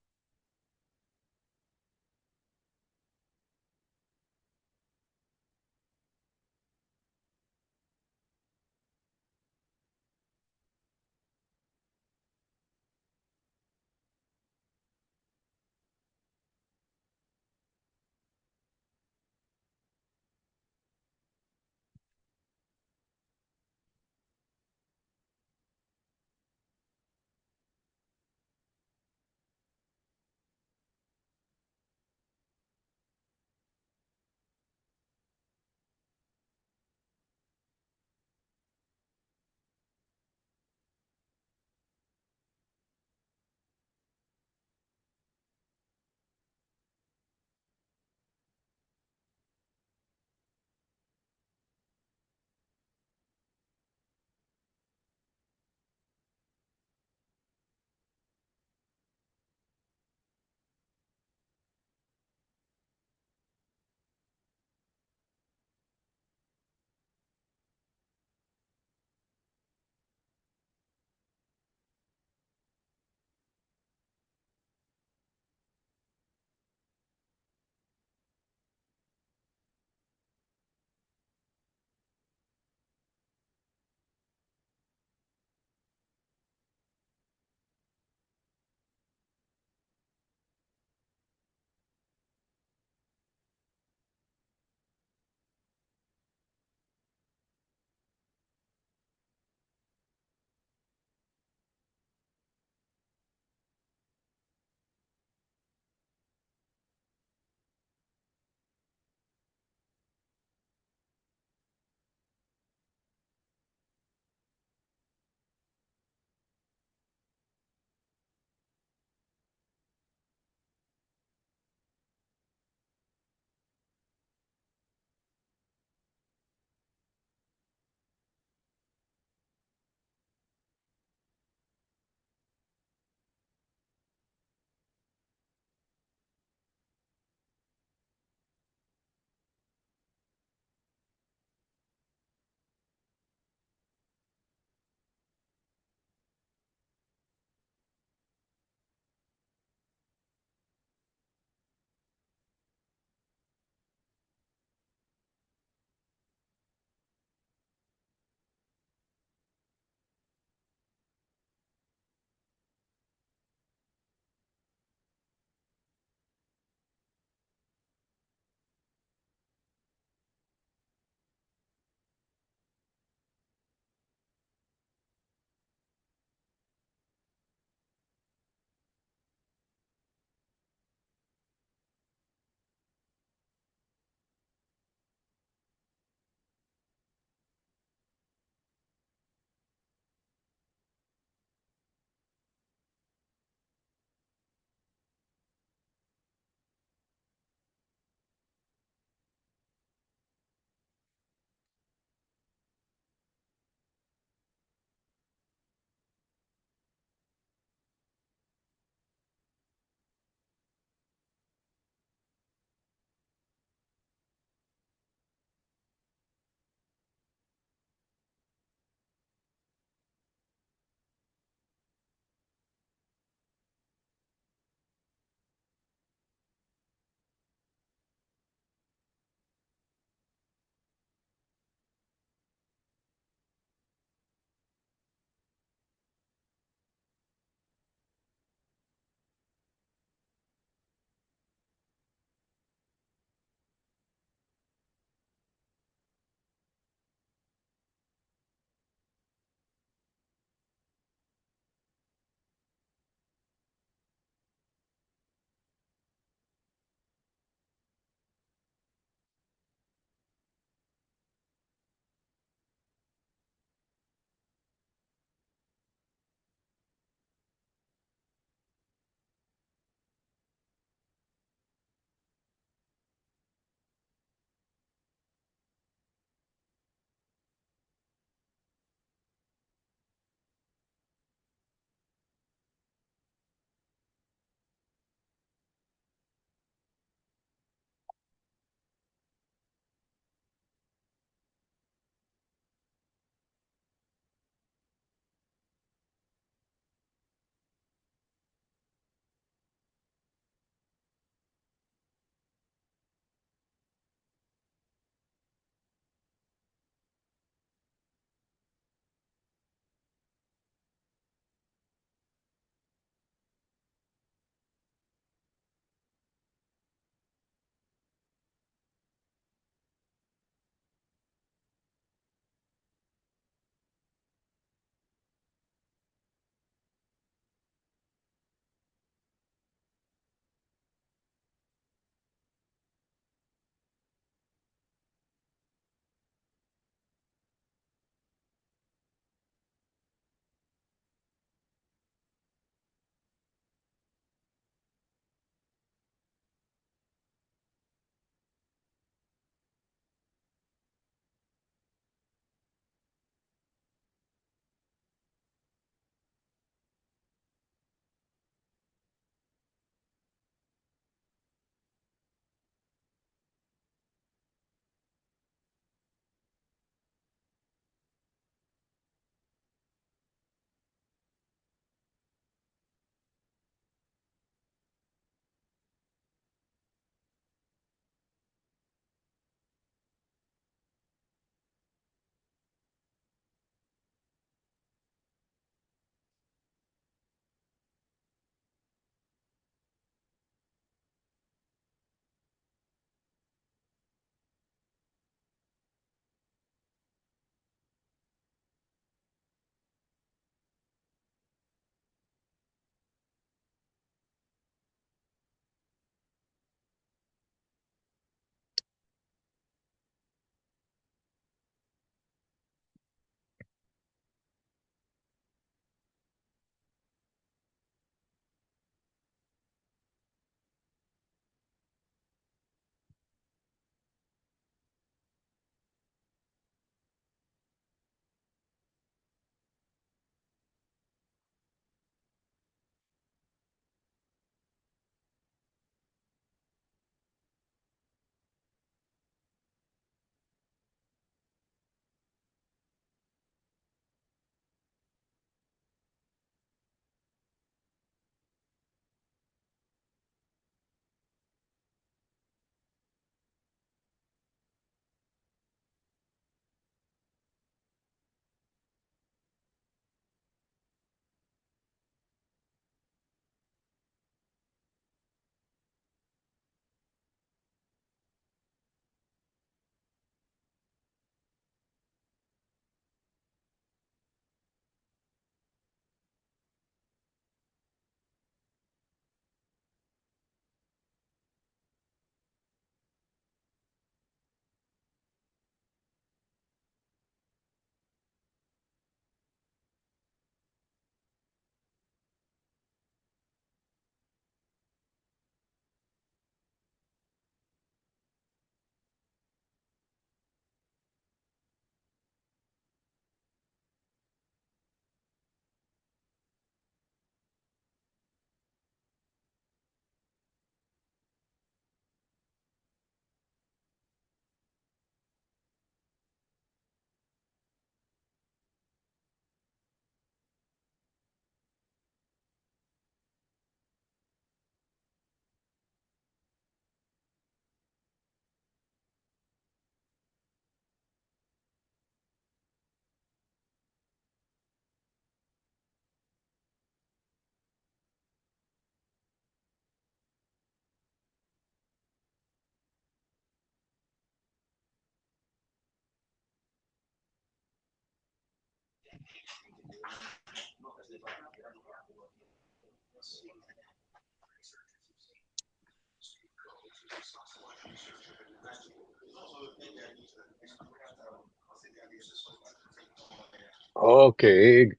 Okay,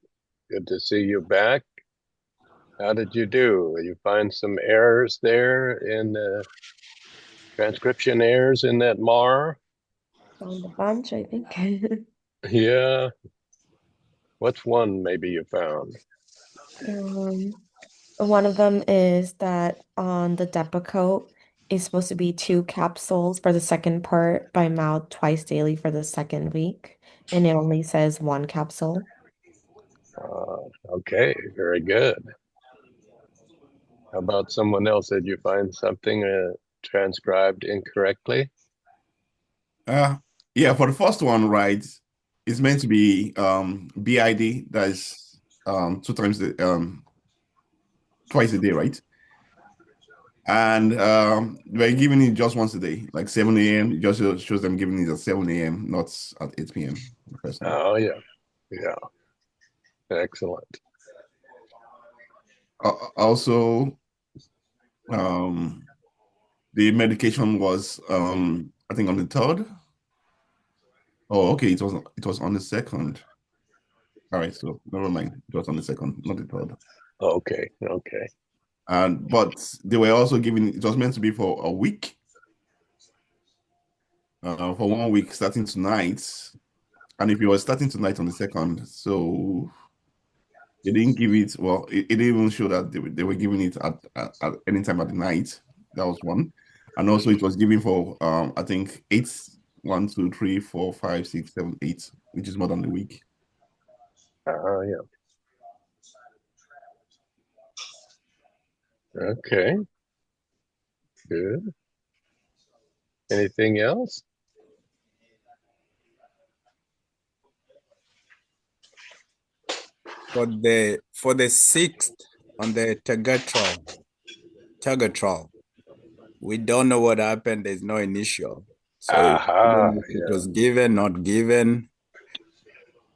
good to see you back. How did you do? You find some errors there in the transcription errors in that MAR? Found a bunch, I think. Yeah. What's one maybe you found? One of them is that on the Depakote is supposed to be 2 capsules for the second part by mouth twice daily for the second week, and it only says 1 capsule. Okay, very good. How about someone else? Did you find something transcribed incorrectly? Yeah, for the first one, right, it's meant to be BID, that is twice a day, right? And we're giving it just once a day, like 7 a.m. It just shows them giving it at 7 a.m., not at 8 p.m. Oh, yeah. Yeah. Excellent. Also, the medication was I think on the 3rd. Oh, okay, it was on the 2nd. All right, so never mind. It was on the 2nd, not the 3rd. Okay, okay. But they were also giving, it was meant to be for a week. For 1 week starting tonight. And if you were starting tonight on the 2nd, so they didn't give it, well, it didn't even show that they were giving it at any time at the night. That was one. And also it was given for I think 8, 1, 2, 3, 4, 5, 6, 7, 8, which is more than a week. Yeah. Okay. Good. Anything else? For the 6th on the Tegatral, we don't know what happened. There's no initial. So Aha, it was given, not given.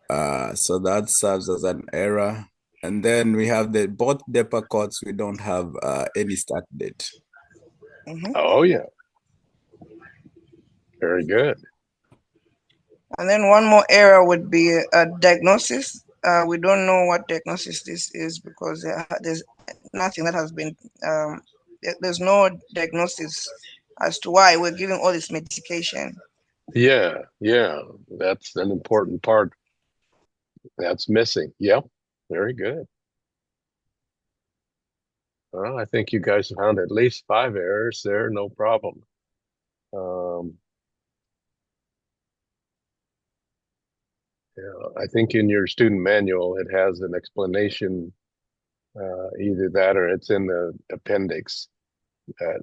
So that serves as an error. And then we have both Depakotes, we don't have any start date. Oh, yeah. Very good. And then one more error would be a diagnosis. We don't know what diagnosis this is because there's nothing that has been, there's no diagnosis as to why we're giving all this medication. Yeah, yeah. That's an important part that's missing. Yep. Very good. Well, I think you guys found at least 5 errors there, no problem. Yeah, I think in your student manual it has an explanation, either that or it's in the appendix, that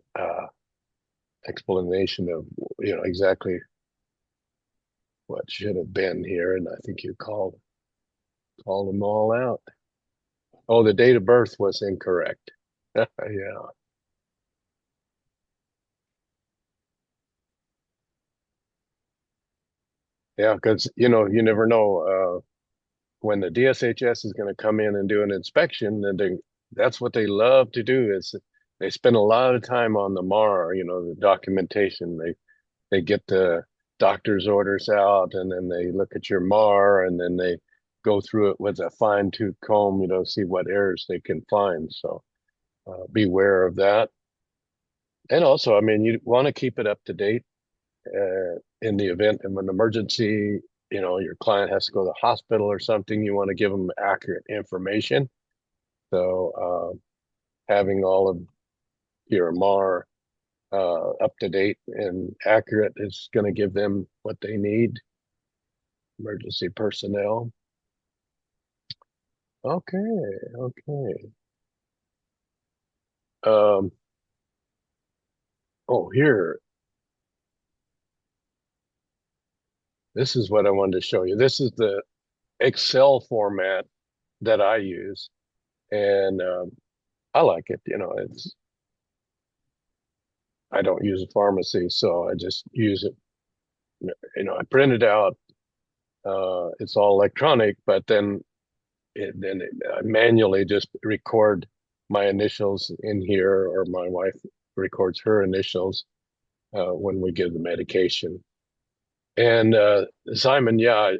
explanation of exactly what should have been here, and I think you called them all out. Oh, the date of birth was incorrect. Yeah. Yeah, because you never know when the DSHS is going to come in and do an inspection, and that's what they love to do is they spend a lot of time on the MAR, the documentation. They get the doctor's orders out, and then they look at your MAR, and then they go through it with a fine-tooth comb, see what errors they can find. So beware of that. And also, I mean, you want to keep it up to date in the event of an emergency. Your client has to go to the hospital or something. You want to give them accurate information. So having all of your MAR up to date and accurate is going to give them what they need. Emergency personnel. Okay, okay. Oh, here. This is what I wanted to show you. This is the Excel format that I use, and I like it. I don't use a pharmacy, so I just use it. I print it out it's all electronic, but then I manually just record my initials in here, or my wife records her initials when we give the medication. And Simon, yeah,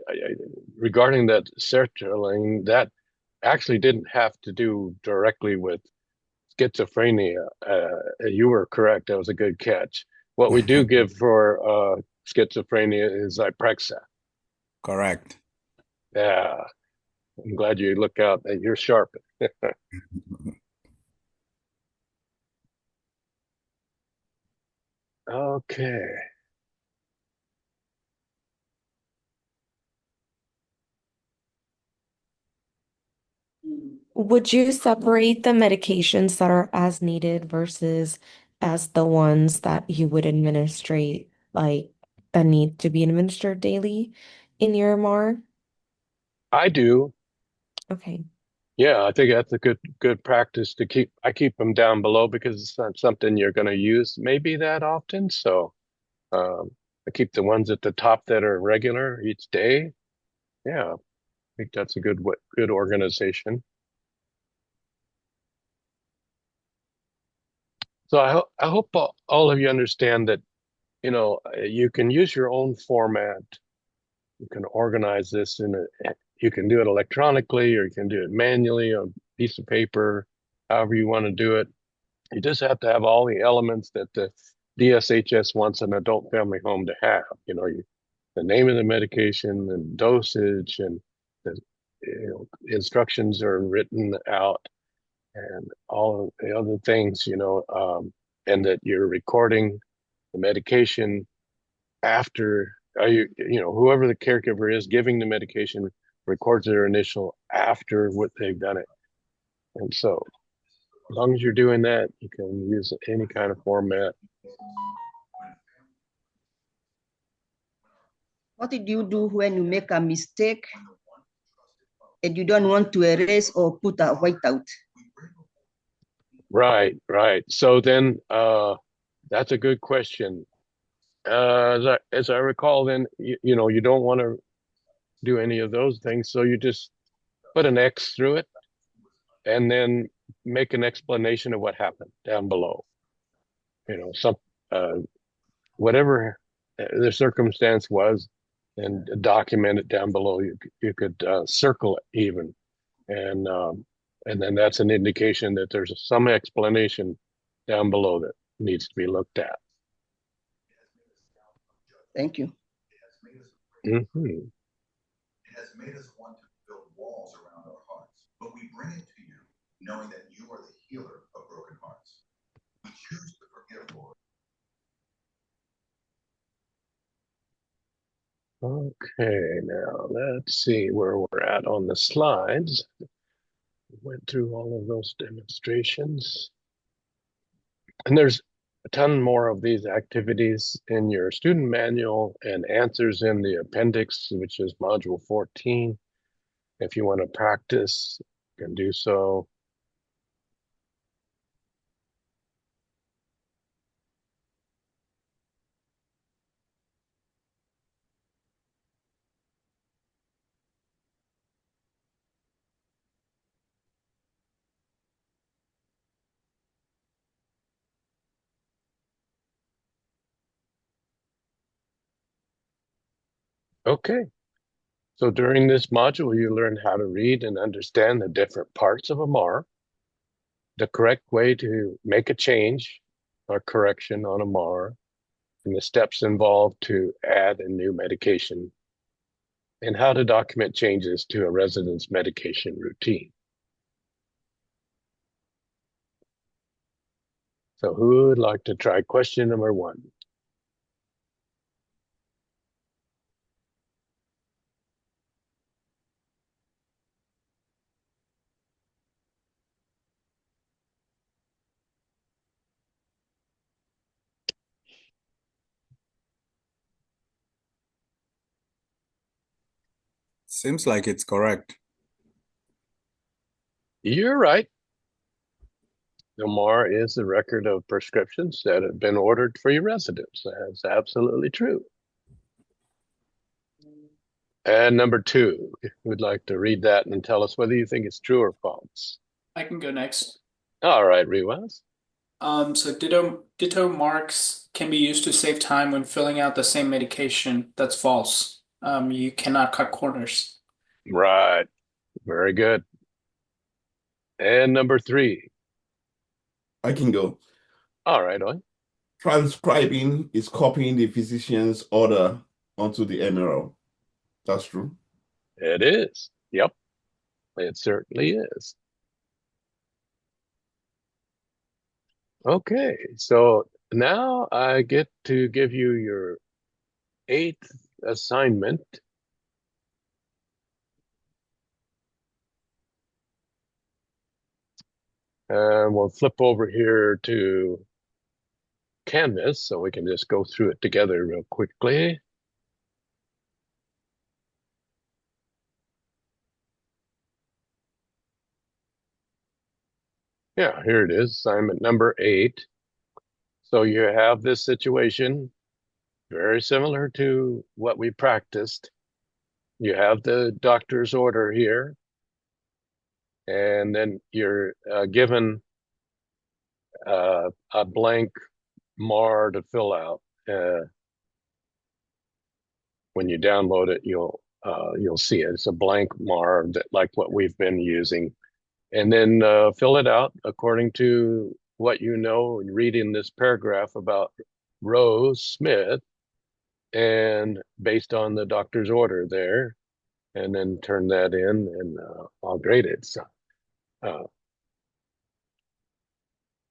regarding that sertraline, that actually didn't have to do directly with schizophrenia. You were correct. That was a good catch. What we do give for schizophrenia is Zyprexa. Correct. Yeah, I'm glad you look out. You're sharp. Okay. Would you separate the medications that are as needed versus as the ones that you would administrate, like that need to be administered daily in your MR? I do. Okay. Yeah, I think that's a good practice to keep. I keep them down below because it's not something you're going to use maybe that often. So I keep the ones at the top that are regular each day. Yeah, I think that's a good organization. So I hope all of you understand that, you can use your own format. You can organize this you can do it electronically, or you can do it manually on a piece of paper, however you want to do it. You just have to have all the elements that the DSHS wants an adult family home to have. The name of the medication and dosage, and the instructions are written out, and all of the other things, and that you're recording the medication after whoever the caregiver is giving the medication records their initial after what they've done it. And so as long as you're doing that, you can use any kind of format. What did you do when you make a mistake and you don't want to erase or put a whiteout? Right. So then that's a good question. As I recall, then you don't want to do any of those things, so you just put an X through it and then make an explanation of what happened down below. Whatever the circumstance was, and document it down below. You could circle it even, and then that's an indication that there's some explanation down below that needs to be looked at. Thank you. Mm-hmm. It has made us want to build walls around our hearts, but we bring it to you knowing that you are the healer of broken hearts. We choose to forgive, Lord. Okay, now let's see where we're at on the slides. We went through all of those demonstrations. And there's a ton more of these activities in your student manual and answers in the appendix, which is module 14. If you want to practice, you can do so. Okay. So during this module, you learn how to read and understand the different parts of a MAR, the correct way to make a change or correction on a MAR, and the steps involved to add a new medication, and how to document changes to a resident's medication routine. So who would like to try question number 1? Seems like it's correct. You're right. The MAR is the record of prescriptions that have been ordered for your residents. That's absolutely true. And number 2, if you would like to read that and tell us whether you think it's true or false. I can go next. All right, Riwas. So ditto marks can be used to save time when filling out the same medication. That's false. You cannot cut corners. Right. Very good. And number 3. I can go. All right, Oy. Transcribing is copying the physician's order onto the MRO. That's true. It is. Yep. It certainly is. Okay, so now I get to give you your 8th assignment. And we'll flip over here to Canvas so we can just go through it together real quickly. Yeah, here it is, assignment number 8. So you have this situation very similar to what we practiced. You have the doctor's order here, and then you're given a blank MAR to fill out. When you download it, you'll see it. It's a blank MAR that, like what we've been using, and then fill it out according to what you know. Reading this paragraph about Rose Smith, and based on the doctor's order there, and then turn that in, and I'll grade it. So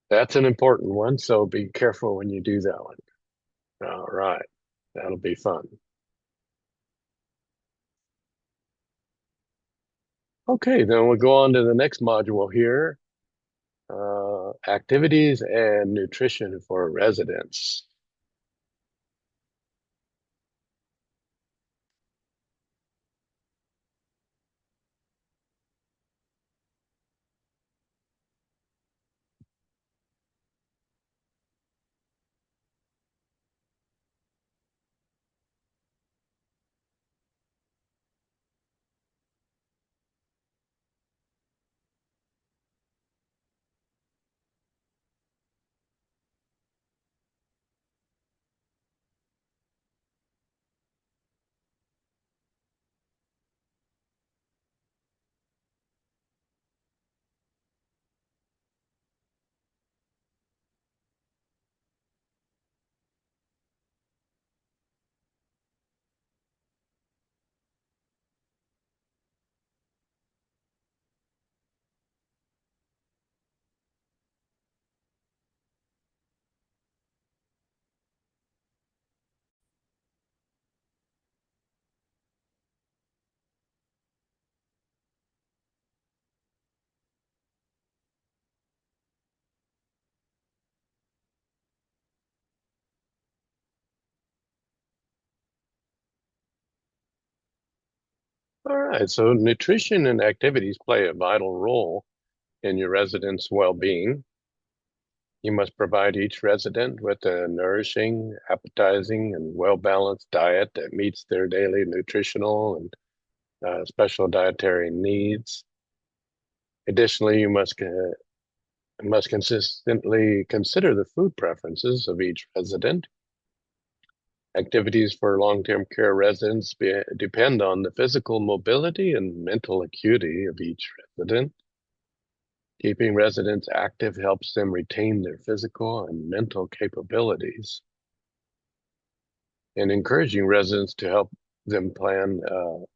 that's an important one. So be careful when you do that one. All right, that'll be fun. Okay, then we'll go on to the next module here. Activities and nutrition for residents. All right, so nutrition and activities play a vital role in your residents' well-being. You must provide each resident with a nourishing, appetizing, and well-balanced diet that meets their daily nutritional and special dietary needs. Additionally, you must consistently consider the food preferences of each resident. Activities for long-term care residents depend on the physical mobility and mental acuity of each resident. Keeping residents active helps them retain their physical and mental capabilities. And encouraging residents to help them plan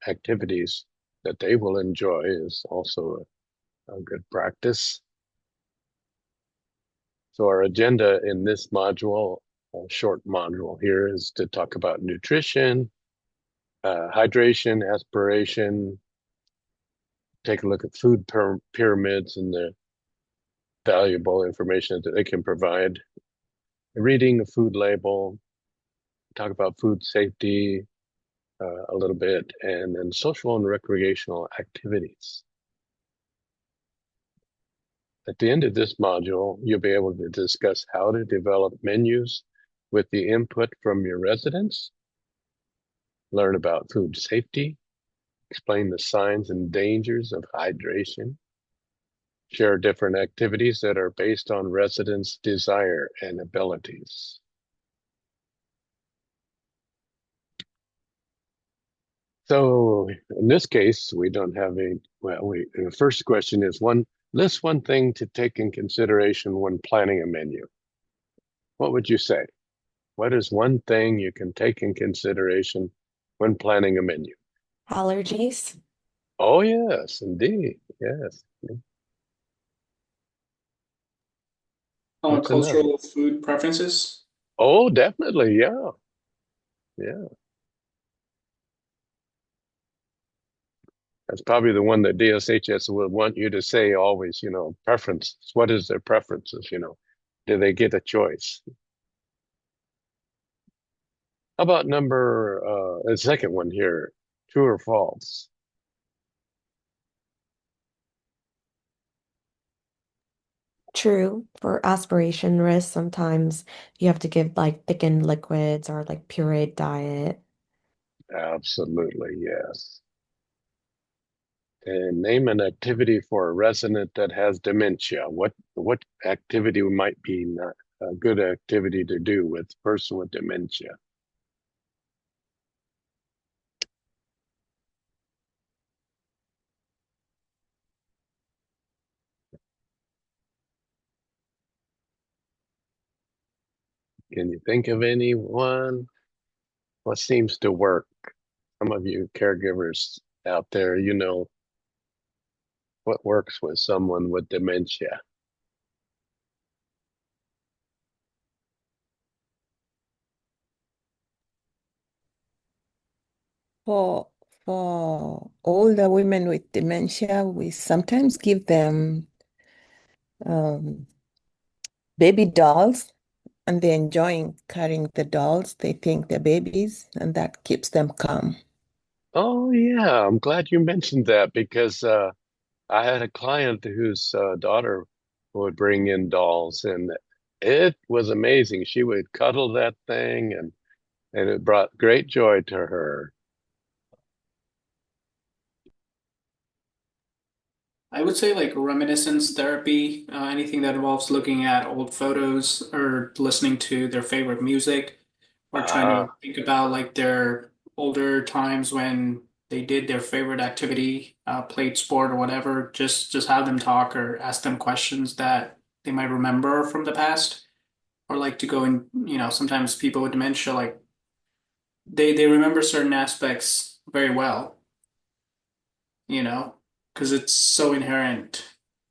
activities that they will enjoy is also a good practice. So our agenda in this module, a short module here, is to talk about nutrition, hydration, aspiration, take a look at food pyramids and the valuable information that they can provide, reading a food label, talk about food safety a little bit, and then social and recreational activities. At the end of this module, you'll be able to discuss how to develop menus with the input from your residents, learn about food safety, explain the signs and dangers of hydration, share different activities that are based on residents' desire and abilities. So in this case, we don't have a, the first question is list one thing to take in consideration when planning a menu. What would you say? What is one thing you can take in consideration when planning a menu? Allergies. Oh, yes, indeed. Yes. What's another? Cultural food preferences. Oh, definitely. Yeah. Yeah. That's probably the one that DSHS would want you to say always, preferences. What is their preferences? Do they get a choice? How about the second one here, true or false? True. For aspiration risk, sometimes you have to give like thickened liquids or like pureed diet. Absolutely, yes. And name an activity for a resident that has dementia. What activity might be not a good activity to do with a person with dementia? Can you think of anyone? What seems to work? Some of you caregivers out there, what works with someone with dementia. For for older women with dementia, we sometimes give them um, baby dolls, and they're enjoying carrying the dolls. They think they're babies, and that keeps them calm. Oh yeah, I'm glad you mentioned that because I had a client whose daughter would bring in dolls, and it was amazing. She would cuddle that thing, and it brought great joy to her. I would say like reminiscence therapy, anything that involves looking at old photos or listening to their favorite music or trying to Ah, think about like their older times when they did their favorite activity, played sport or whatever. Just have them talk or ask them questions that they might remember from the past, or like to go in, sometimes people with dementia like they remember certain aspects very well, you know, because it's so inherent,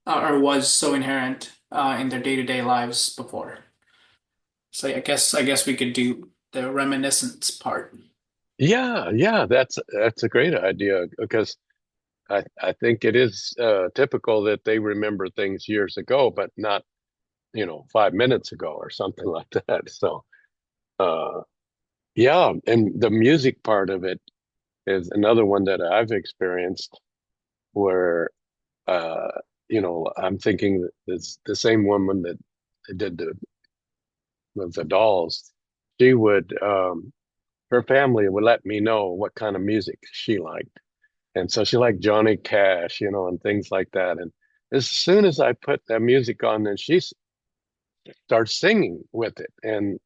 or was so inherent in their day-to-day lives before. So I guess we could do the reminiscence part. yeah, that's a great idea because I think it is typical that they remember things years ago, but not 5 minutes ago or something like that. So uh, yeah, and the music part of it is another one that I've experienced where uh, I'm thinking that it's the same woman that did with the dolls. She would her family would let me know what kind of music she liked. And so she liked Johnny Cash, and things like that. And as soon as I put that music on, then she starts singing with it. And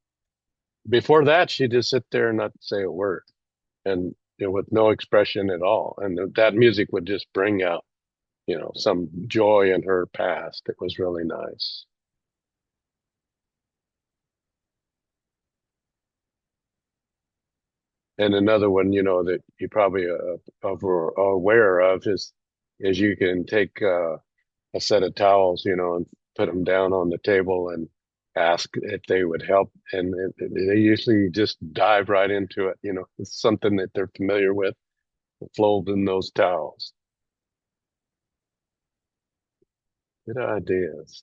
before that, she'd just sit there and not say a word, and with no expression at all. And that music would just bring out, some joy in her past. It was really nice. And another one, that you probably are aware of is you can take a set of towels, and put them down on the table and ask if they would help, and they usually just dive right into it. It's something that they're familiar with, folding those towels. Good ideas.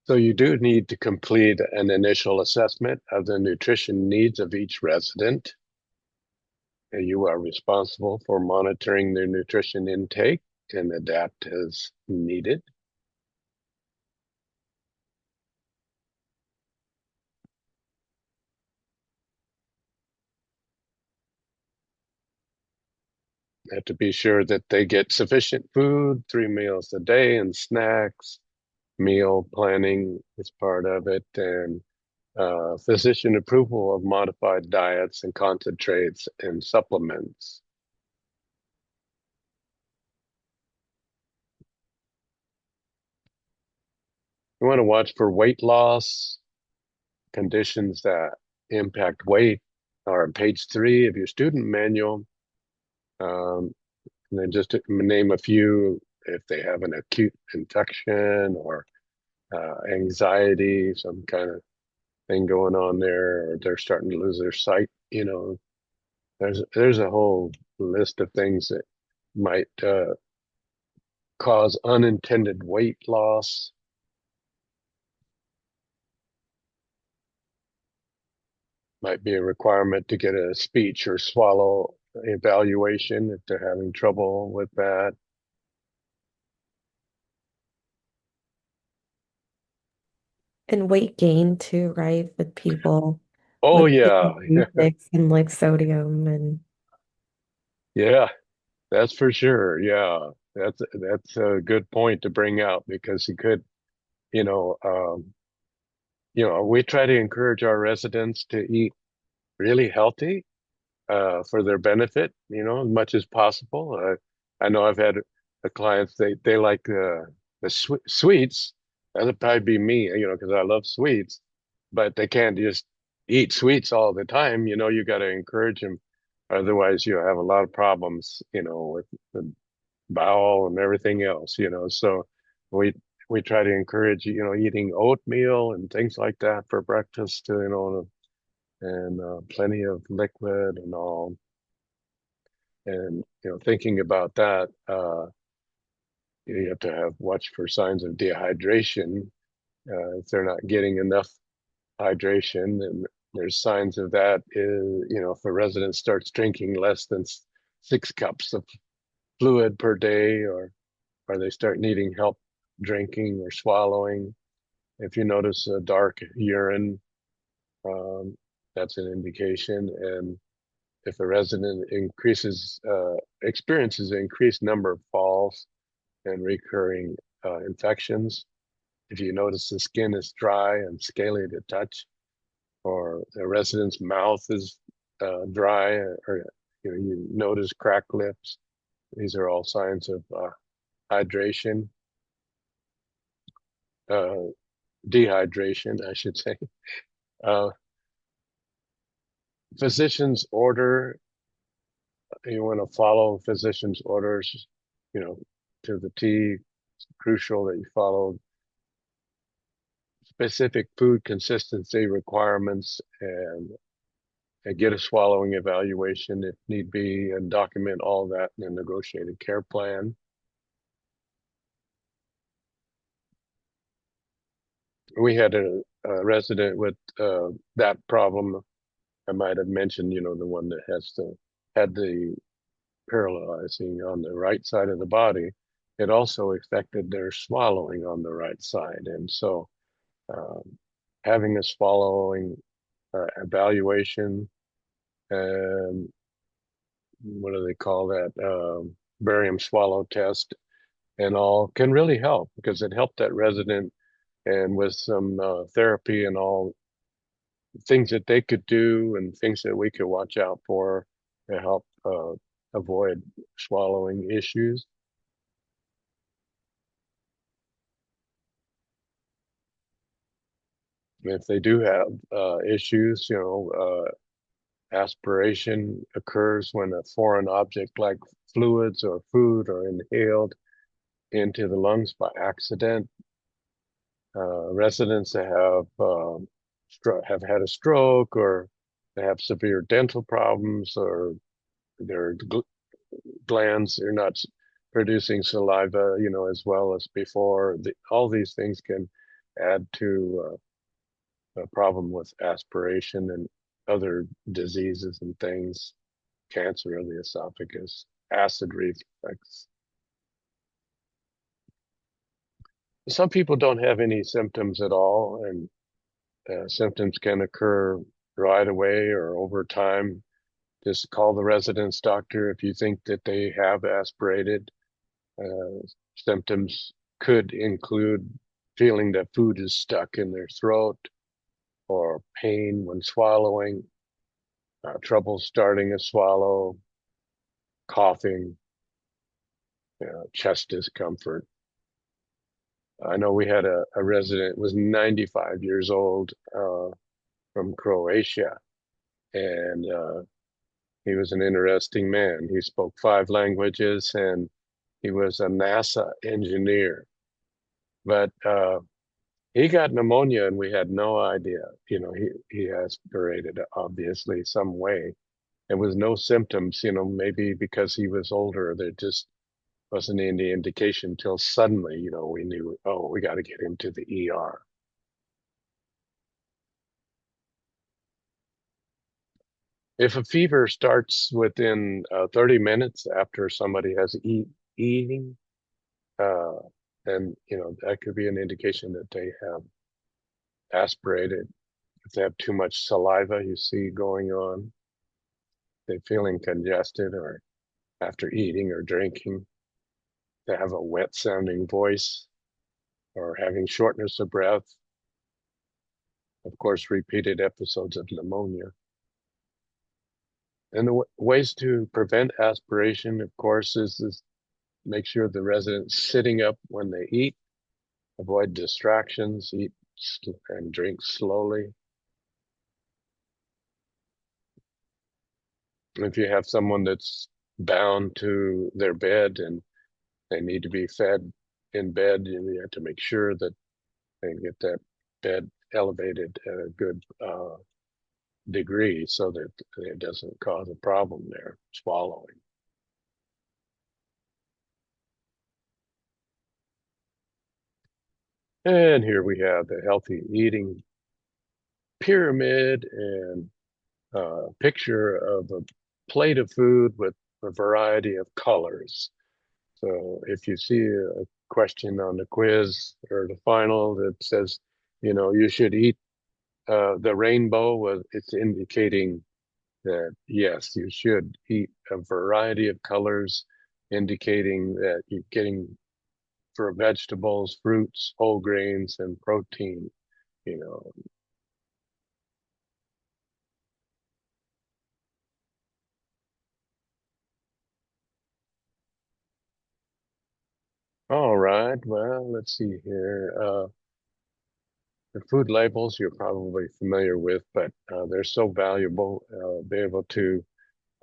So you do need to complete an initial assessment of the nutrition needs of each resident. And you are responsible for monitoring their nutrition intake and adapt as needed. have to be sure that they get sufficient food, 3 meals a day, and snacks. Meal planning is part of it, and physician approval of modified diets and concentrates and supplements. You want to watch for weight loss. Conditions that impact weight are on page 3 of your student manual. And then just to name a few, if they have an acute infection or anxiety, some kind of thing going on there, or they're starting to lose their sight, there's a whole list of things that might cause unintended weight loss. Might be a requirement to get a speech or swallow evaluation if they're having trouble with that. And weight gain too, right? With people Oh with yeah, intakes and like sodium and yeah, that's for sure. Yeah, that's a good point to bring out because you could, you know, um, we try to encourage our residents to eat really healthy for their benefit, as much as possible. I know I've had clients they like the sweets. That'd probably be me, because I love sweets, but they can't just eat sweets all the time. You got to encourage them. Otherwise, you have a lot of problems, with the bowel and everything else. So we we try to encourage, eating oatmeal and things like that for breakfast, and plenty of liquid and all. And thinking about that, you have to watch for signs of dehydration. If they're not getting enough hydration, then there's signs of that. If a resident starts drinking less than 6 cups of fluid per day, or they start needing help drinking or swallowing. If you notice a dark urine, that's an indication. And if a resident experiences an increased number of falls and recurring infections, if you notice the skin is dry and scaly to touch, or the resident's mouth is dry, or you notice cracked lips, these are all signs of hydration, dehydration, I should say. Physician's order, you want to follow physician's orders, to the T. It's crucial that you follow specific food consistency requirements and get a swallowing evaluation if need be, and document all that in a negotiated care plan. We had a resident with that problem. I might have mentioned, the one that had the paralyzing on the right side of the body. It also affected their swallowing on the right side. And so having a swallowing evaluation, and what do they call that? Barium swallow test and all can really help, because it helped that resident, and with some therapy and all things that they could do and things that we could watch out for to help avoid swallowing issues. If they do have issues, aspiration occurs when a foreign object like fluids or food are inhaled into the lungs by accident. Residents that have had a stroke, or they have severe dental problems, or their glands are not producing saliva, as well as before. All these things can add to a problem with aspiration and other diseases and things, cancer of the esophagus, acid reflux. Some people don't have any symptoms at all, and symptoms can occur right away or over time. just call the resident's doctor if you think that they have aspirated. Symptoms could include feeling that food is stuck in their throat, or pain when swallowing, trouble starting a swallow, coughing, chest discomfort. I know we had a resident was 95 years old from Croatia, and he was an interesting man. He spoke 5 languages, and he was a NASA engineer. But he got pneumonia, and we had no idea. He aspirated, obviously, some way. There was no symptoms, maybe because he was older, there just wasn't any indication till suddenly, we knew, oh, we got to get him to the ER. If a fever starts within 30 minutes after somebody has eating, then, that could be an indication that they have aspirated. If they have too much saliva, you see going on, they're feeling congested, or after eating or drinking, they have a wet sounding voice, or having shortness of breath. Of course, repeated episodes of pneumonia. And the ways to prevent aspiration, of course, is make sure the resident's sitting up when they eat, avoid distractions, eat and drink slowly. If you have someone that's bound to their bed and they need to be fed in bed, you have to make sure that they get that bed elevated at a good degree so that it doesn't cause a problem there, swallowing. And here we have the healthy eating pyramid, and a picture of a plate of food with a variety of colors. So if you see a question on the quiz or the final that says, you should eat the rainbow, it's indicating that, yes, you should eat a variety of colors, indicating that you're getting for vegetables, fruits, whole grains, and protein, All right, well, let's see here. The food labels you're probably familiar with, but they're so valuable. Be able to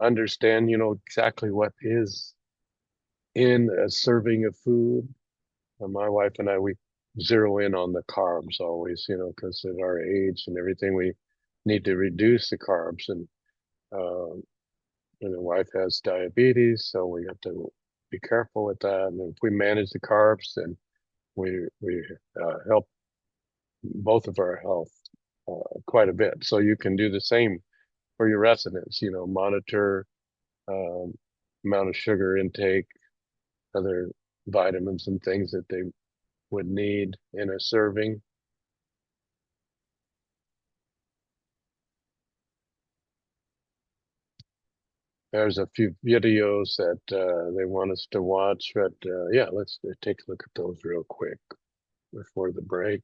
understand, exactly what is in a serving of food. My wife and I, we zero in on the carbs always, because at our age and everything, we need to reduce the carbs. And the wife has diabetes, so we have to be careful with that. And if we manage the carbs, then we help both of our health quite a bit. So you can do the same for your residents, monitor amount of sugar intake, other vitamins and things that they would need in a serving. There's a few videos that they want us to watch, but yeah, let's take a look at those real quick before the break.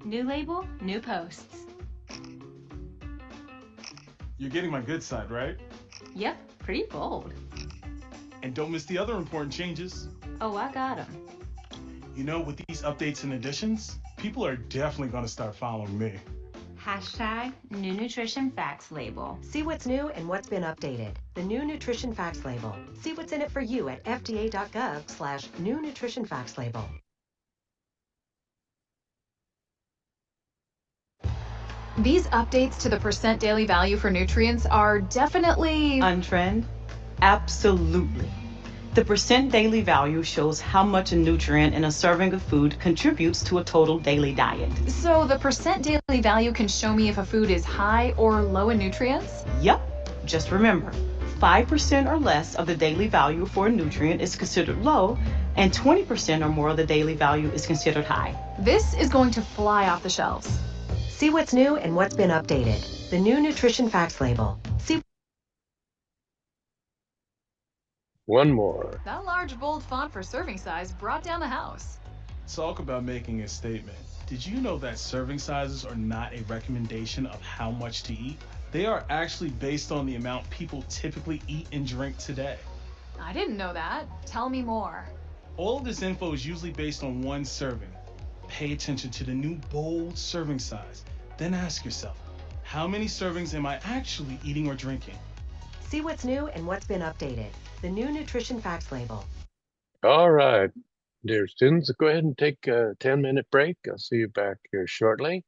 New label, new posts. You're getting my good side, right? Yep, pretty bold. And don't miss the other important changes. Oh, I got them. With these updates and additions, people are definitely going to start following me. Hashtag New Nutrition Facts Label. See what's new and what's been updated. The New Nutrition Facts Label. See what's in it for you at fda.gov/New Nutrition Facts Label. These updates to the percent daily value for nutrients are definitely on trend? Absolutely. The percent daily value shows how much a nutrient in a serving of food contributes to a total daily diet. So the percent daily value can show me if a food is high or low in nutrients? Yep. Just remember, 5% or less of the daily value for a nutrient is considered low, and 20% or more of the daily value is considered high. This is going to fly off the shelves. See what's new and what's been updated. The new Nutrition Facts label. See One more. That large bold font for serving size brought down the house. Talk about making a statement. Did you know that serving sizes are not a recommendation of how much to eat? They are actually based on the amount people typically eat and drink today. I didn't know that. Tell me more. All of this info is usually based on one serving. Pay attention to the new bold serving size. Then ask yourself, how many servings am I actually eating or drinking? See what's new and what's been updated. The new Nutrition Facts label. All right, dear students, go ahead and take a 10-minute break. I'll see you back here shortly.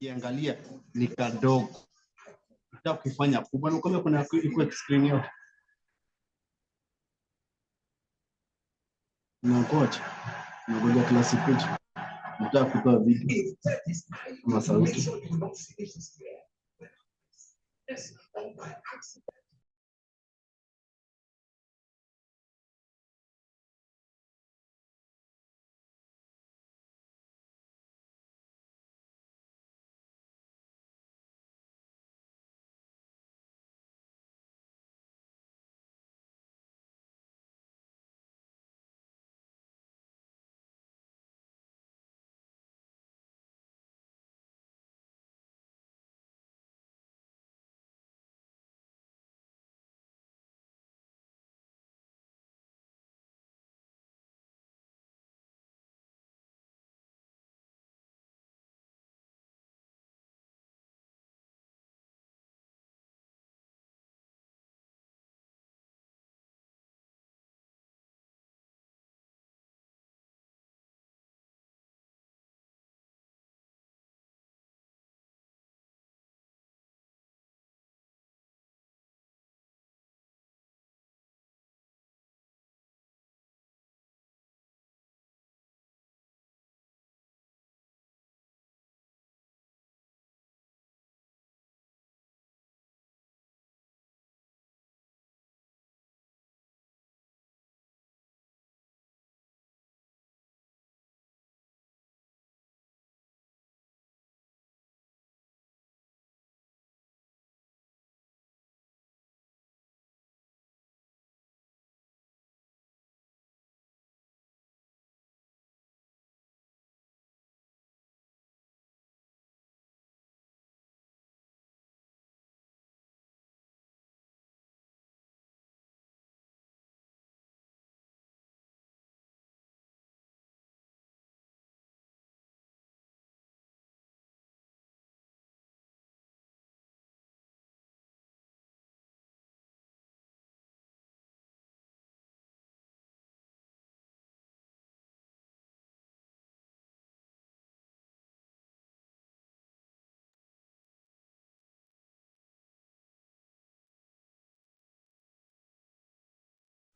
kiangalia ni kadogo. Nataka kufanya kubwa na kama kuna iko screen yote. Ngoja klasi picha. Nataka kutoa video kama sauti.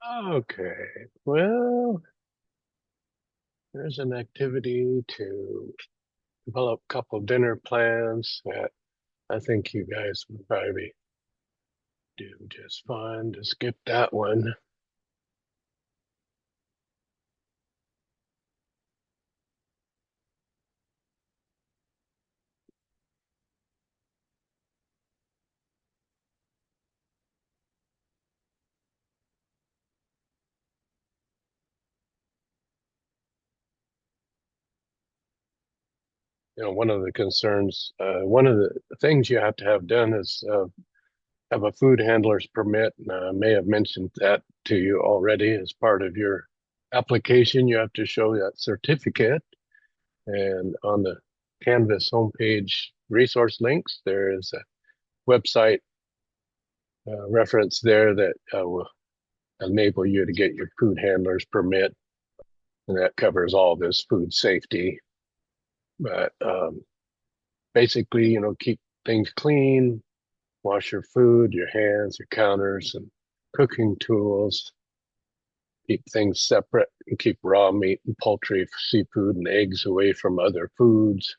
Okay, well, there's an activity to develop a couple dinner plans that I think you guys would probably do just fine to skip that one. One of the concerns, one of the things you have to have done is have a food handler's permit. And I may have mentioned that to you already as part of your application. You have to show that certificate. And on the Canvas homepage resource links, there is a website reference there that will enable you to get your food handler's permit. And that covers all this food safety. But basically, keep things clean, wash your food, your hands, your counters, and cooking tools. Keep things separate and keep raw meat and poultry, seafood, and eggs away from other foods.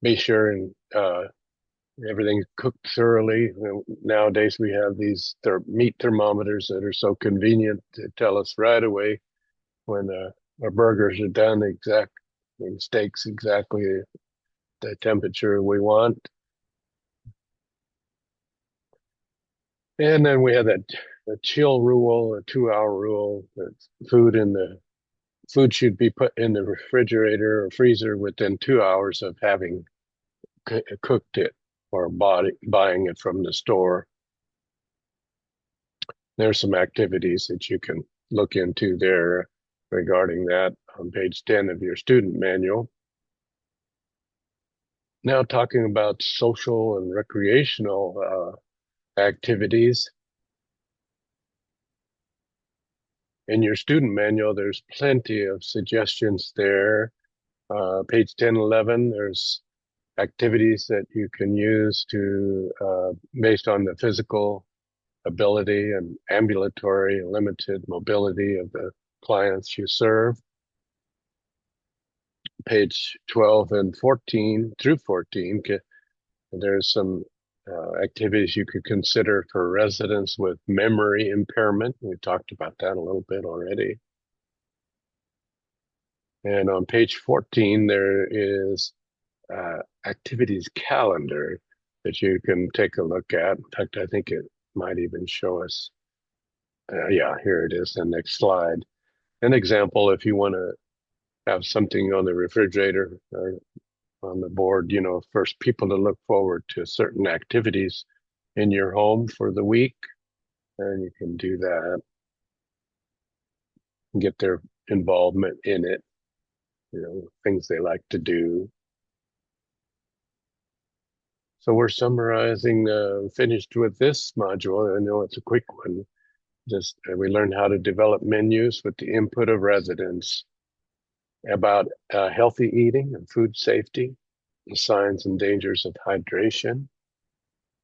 Be sure and everything's cooked thoroughly. Nowadays, we have these meat thermometers that are so convenient to tell us right away when our burgers are done, and steaks exactly the temperature we want. And then we have the chill rule, a 2-hour rule. That food should be put in the refrigerator or freezer within 2 hours of having cooked it or buying it from the store. There's some activities that you can look into there regarding that on page 10 of your student manual. Now talking about social and recreational activities. In your student manual, there's plenty of suggestions there. Page 10, 11, there's activities that you can use to, based on the physical ability and ambulatory limited mobility of the clients you serve. Page 12 and 14 through 14, there's some activities you could consider for residents with memory impairment. We talked about that a little bit already. And on page 14, there is activities calendar that you can take a look at. In fact, I think it might even show us. Yeah, here it is, the next slide. An example, if you want to have something on the refrigerator or on the board, you know, first people to look forward to certain activities in your home for the week, and you can do that and get their involvement in it, you know, things they like to do. So we're summarizing, finished with this module. I know it's a quick one. Just we learned how to develop menus with the input of residents about healthy eating and food safety, the signs and dangers of hydration,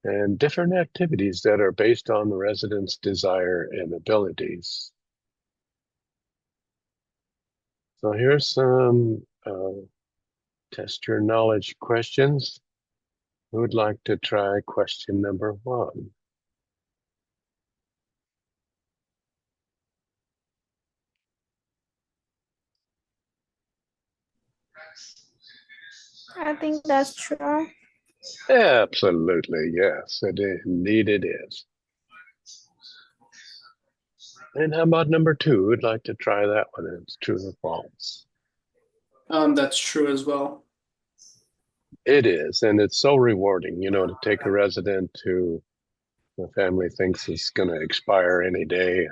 and different activities that are based on the residents' desire and abilities. So here's some test your knowledge questions. Who would like to try question number 1? I think that's true. Absolutely, yes, indeed it is. And how about number 2? Who'd like to try that one? It's true or false? That's true as well. It is, and it's so rewarding, you know, to take a resident who the family thinks is going to expire any day,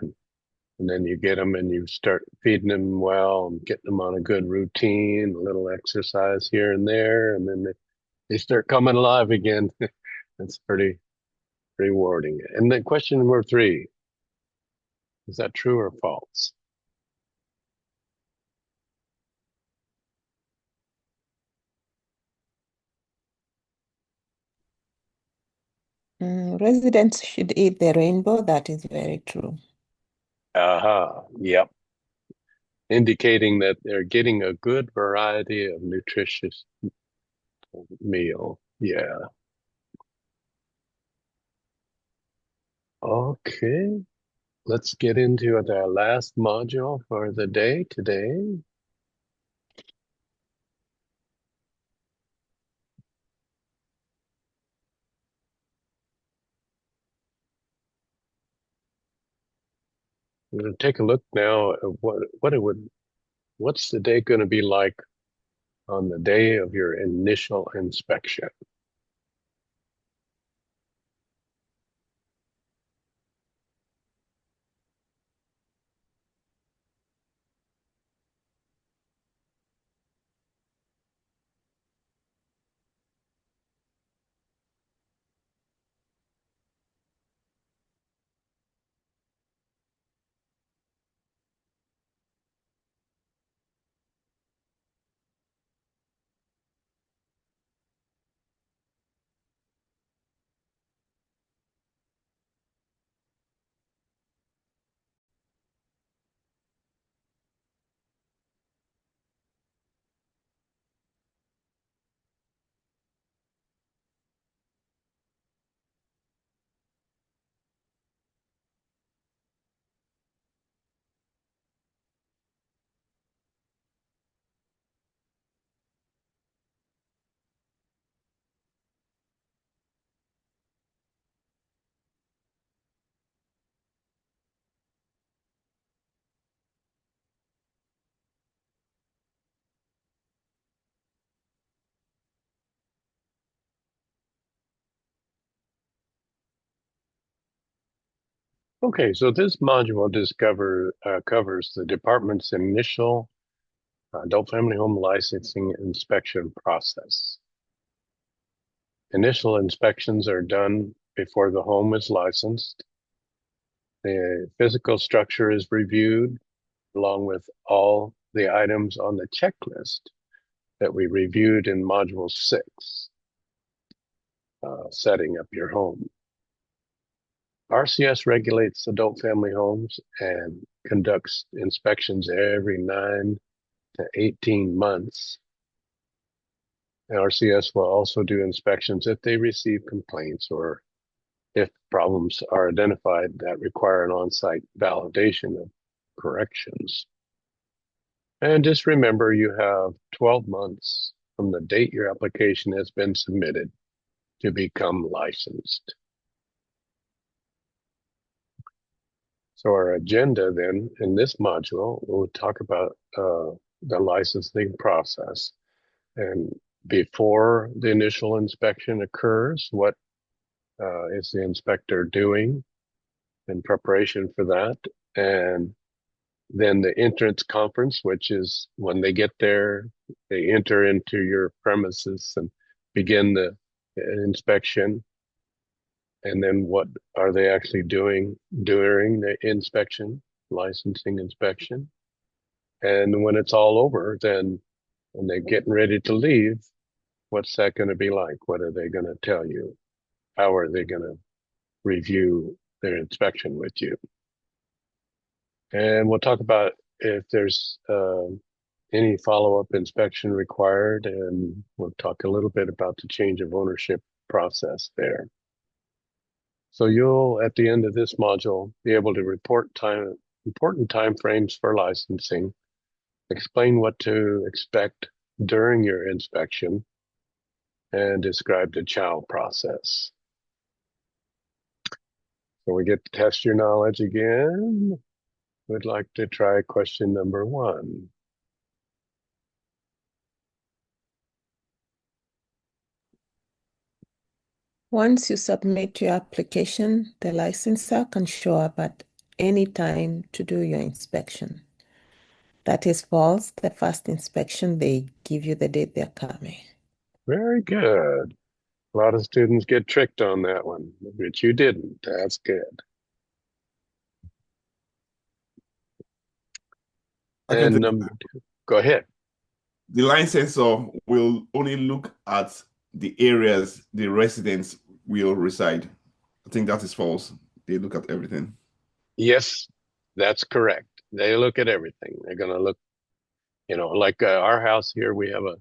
and then you get them and you start feeding them well and getting them on a good routine, a little exercise here and there, and then they start coming alive again. It's pretty rewarding. And then question number 3, is that true or false? Residents should eat the rainbow. That is very true. Yep. Indicating that they're getting a good variety of nutritious meal. Yeah. Okay. Let's get into the last module for the day today. We're going to take a look now at what's the day going to be like on the day of your initial inspection. Okay, so this module covers the department's initial adult family home licensing inspection process. Initial inspections are done before the home is licensed. The physical structure is reviewed along with all the items on the checklist that we reviewed in Module 6. setting up your home. RCS regulates adult family homes and conducts inspections every 9 to 18 months. And RCS will also do inspections if they receive complaints or if problems are identified that require an on-site validation of corrections. And just remember, you have 12 months from the date your application has been submitted to become licensed. So our agenda then in this module, we'll talk about the licensing process. And before the initial inspection occurs, what is the inspector doing in preparation for that? And then the entrance conference, which is when they get there, they enter into your premises and begin the inspection. And then what are they actually doing during the inspection, licensing inspection? And when it's all over, then when they're getting ready to leave, what's that going to be like? What are they going to tell you? How are they going to review their inspection with you? And we'll talk about if there's any follow-up inspection required, and we'll talk a little bit about the change of ownership process there. So you'll, at the end of this module, be able to report important timeframes for licensing, explain what to expect during your inspection, and describe the CHOW process. So we get to test your knowledge again. We'd like to try question number 1. Once you submit your application, the licensor can show up at any time to do your inspection. That is false. The first inspection, they give you the date they're coming. Very good. A lot of students get tricked on that one, but you didn't. That's good. And number 2, go ahead. The line sensor will only look at the areas the residents will reside. I think that is false. They look at everything. Yes, that's correct. They look at everything. They're going to look, like our house here, we have a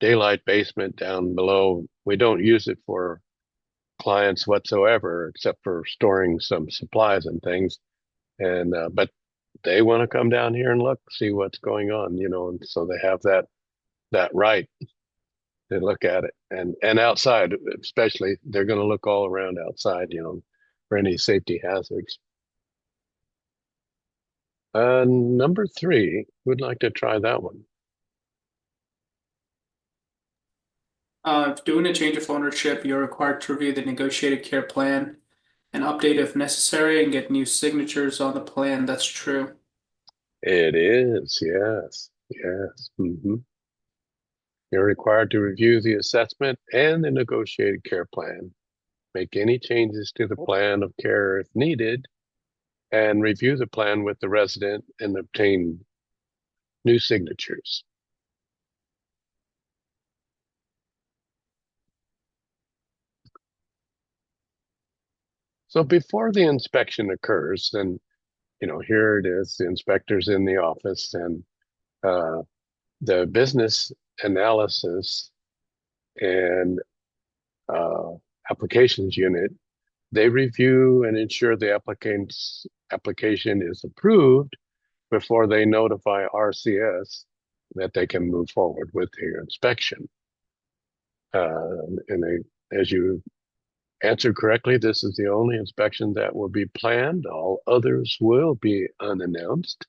daylight basement down below. We don't use it for clients whatsoever, except for storing some supplies and things. And, but they want to come down here and look, see what's going on, and so they have that right to look at it. And outside, especially, they're going to look all around outside, for any safety hazards. Number 3, we'd like to try that one. Doing a change of ownership, you're required to review the negotiated care plan and update if necessary and get new signatures on the plan. That's true. It is, yes. Mm-hmm. You're required to review the assessment and the negotiated care plan, make any changes to the plan of care if needed, and review the plan with the resident and obtain new signatures. So before the inspection occurs, then, here it is, the inspector's in the office, and the business analysis and applications unit, they review and ensure the applicant's application is approved before they notify RCS that they can move forward with their inspection. And as you answered correctly, this is the only inspection that will be planned. All others will be unannounced.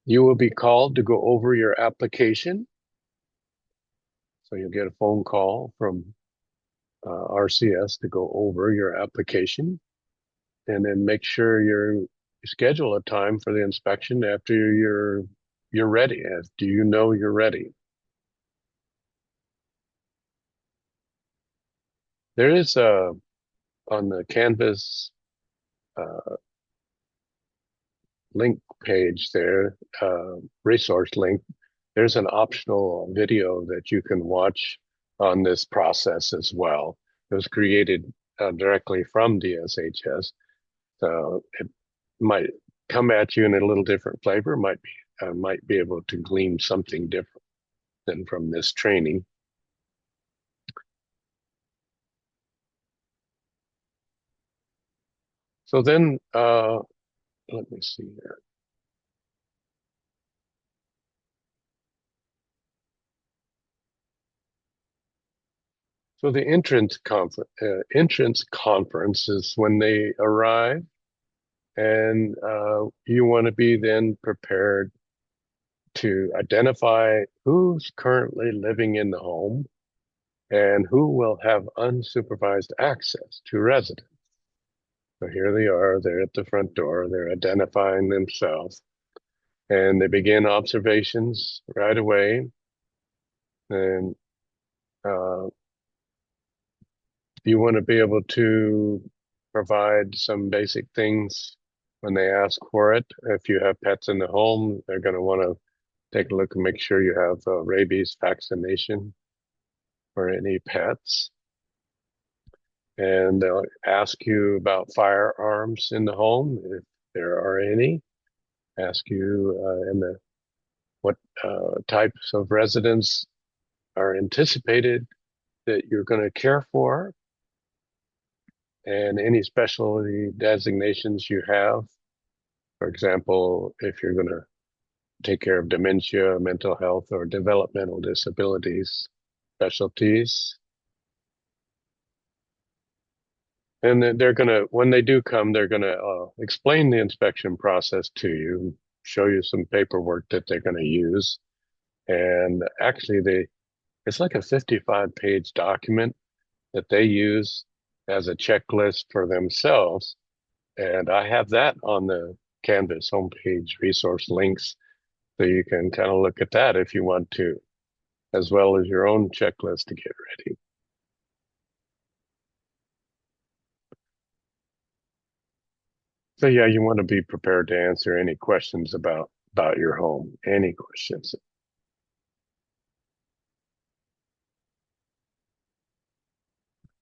You will be called to go over your application. So you'll get a phone call from RCS to go over your application, and then make sure you schedule a time for the inspection after you're ready. Do you know you're ready? There is on the Canvas link page there, resource link, there's an optional video that you can watch on this process as well. It was created directly from DSHS. So it might come at you in a little different flavor, might be able to glean something different than from this training. So then, let me see here. So the entrance conference is when they arrive, and you want to be then prepared to identify who's currently living in the home and who will have unsupervised access to residents. So here they are, they're at the front door, they're identifying themselves, and they begin observations right away. And you want to be able to provide some basic things when they ask for it. If you have pets in the home, they're going to want to take a look and make sure you have rabies vaccination for any pets. And they'll ask you about firearms in the home, if there are any. Ask you what types of residents are anticipated that you're going to care for, and any specialty designations you have. For example, if you're going to take care of dementia, mental health, or developmental disabilities, specialties. And then they're going to, when they do come, they're going to explain the inspection process to you, show you some paperwork that they're going to use. And actually, it's like a 55-page document that they use as a checklist for themselves. And I have that on the Canvas homepage resource links, so you can kind of look at that if you want to, as well as your own checklist to get ready. So yeah, you want to be prepared to answer any questions about your home, any questions.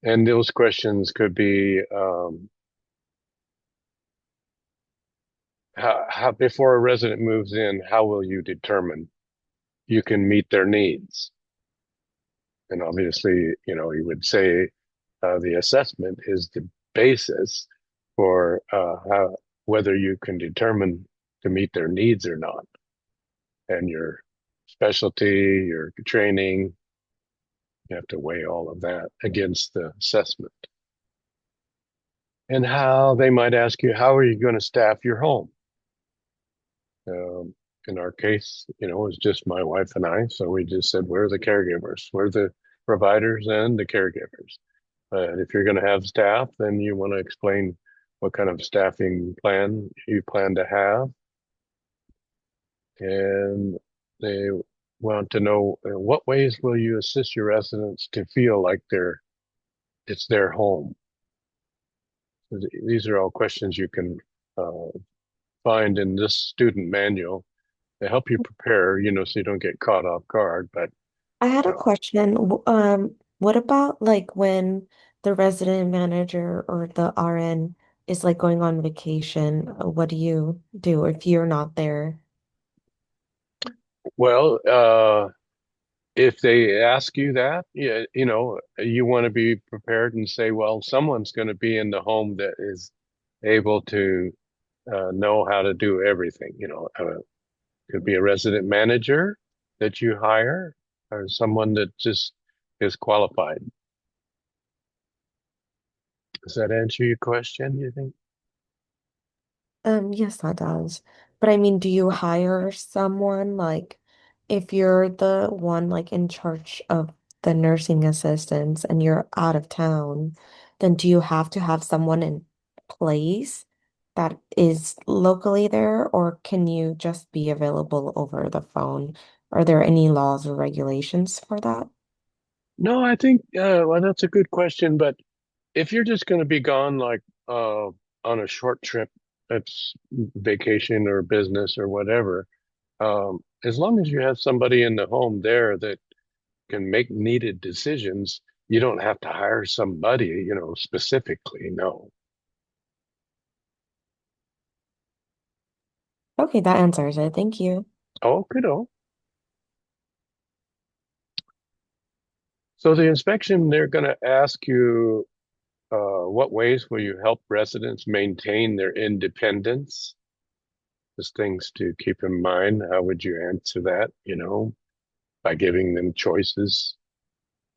And those questions could be, how before a resident moves in, how will you determine you can meet their needs? And obviously, you would say the assessment is the basis for whether you can determine to meet their needs or not. And your specialty, your training, you have to weigh all of that against the assessment. And how they might ask you, how are you going to staff your home? In our case, it was just my wife and I, so we just said, we're the caregivers, we're the providers and the caregivers. But if you're going to have staff, then you want to explain what kind of staffing plan you plan to have. And they want to know, what ways will you assist your residents to feel like it's their home? These are all questions you can find in this student manual to help you prepare, so you don't get caught off guard. But I had a question. What about like when the resident manager or the RN is like going on vacation? What do you do if you're not there? Well, if they ask you that, you want to be prepared and say, well, someone's going to be in the home that is able to know how to do everything. Could be a resident manager that you hire, or someone that just is qualified. Does that answer your question, you think? Yes, that does. But I mean, do you hire someone like if you're the one like in charge of the nursing assistants and you're out of town, then do you have to have someone in place that is locally there, or can you just be available over the phone? Are there any laws or regulations for that? No, I think, well, that's a good question. But if you're just going to be gone, like on a short trip, that's vacation or business or whatever, as long as you have somebody in the home there that can make needed decisions, You don't have to hire somebody, you know, specifically. No. Okay, that answers it. Thank you. Oh, good. Oh. So the inspection, they're going to ask you, what ways will you help residents maintain their independence? Just things to keep in mind. How would you answer that? You know, by giving them choices,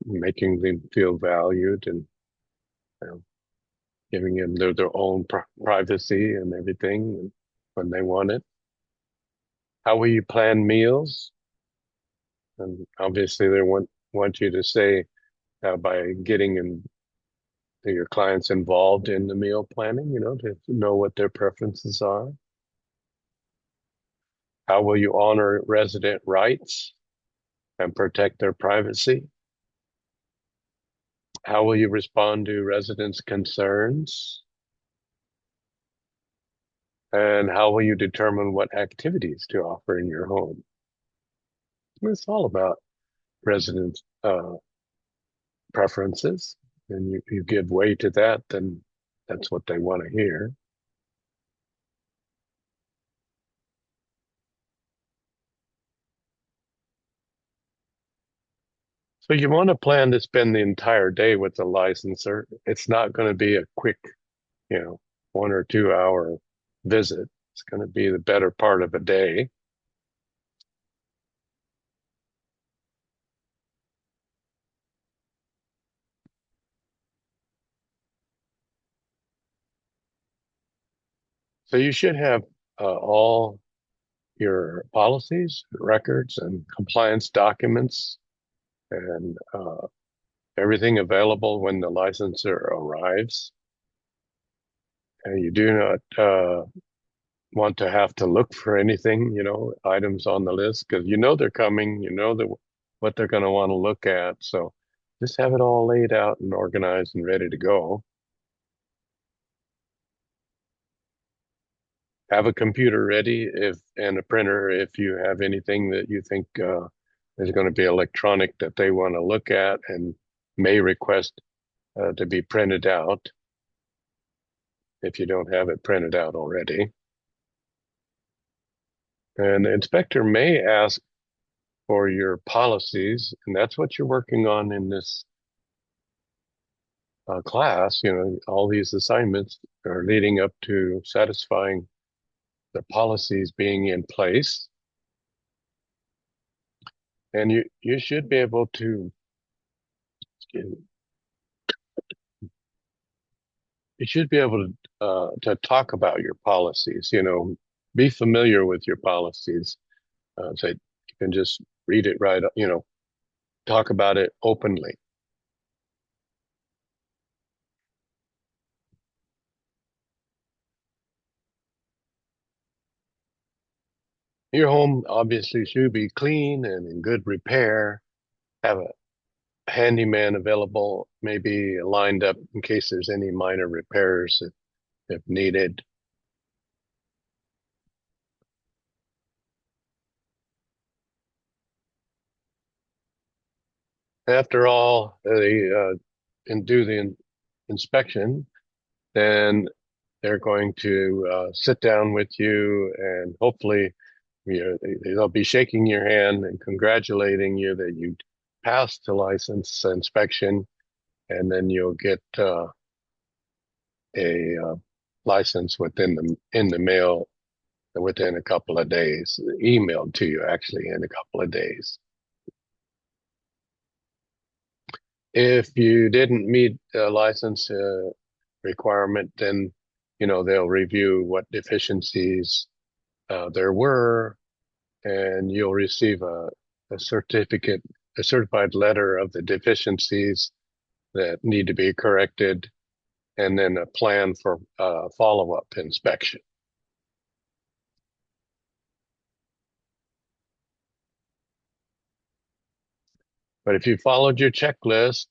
making them feel valued, and you know, giving them their own privacy and everything when they want it. How will you plan meals? And obviously, they want you to say, by getting your clients involved in the meal planning, you know, to know what their preferences are. How will you honor resident rights and protect their privacy? How will you respond to residents' concerns? And how will you determine what activities to offer in your home? It's all about residents' preferences, and you give way to that, then that's what they want to hear. So you want to plan to spend the entire day with the licensor. It's not going to be a quick, you know, 1 or 2 hour visit. It's going to be the better part of a day. So you should have all your policies, records, and compliance documents, and everything available when the licensor arrives. And you do not want to have to look for anything, you know, items on the list, because you know they're coming, you know what they're going to want to look at. So just have it all laid out and organized and ready to go. Have a computer ready and a printer if you have anything that you think is going to be electronic that they want to look at and may request to be printed out if you don't have it printed out already. And the inspector may ask for your policies, and that's what you're working on in this class. You know, all these assignments are leading up to satisfying the policies being in place. And you should be able to, you should be able to talk about your policies, you know, be familiar with your policies. So you can just read it right, you know, talk about it openly. Your home obviously should be clean and in good repair. Have a handyman available, maybe lined up in case there's any minor repairs if needed. After all, they do the inspection, then they're going to sit down with you, and hopefully, you know, they'll be shaking your hand and congratulating you that you passed the license inspection, and then you'll get a license in the mail within a couple of days, emailed to you actually in a couple of days. If you didn't meet the license requirement, then, you know, they'll review what deficiencies there were, and you'll receive a certified letter of the deficiencies that need to be corrected, and then a plan for follow-up inspection. But if you followed your checklist,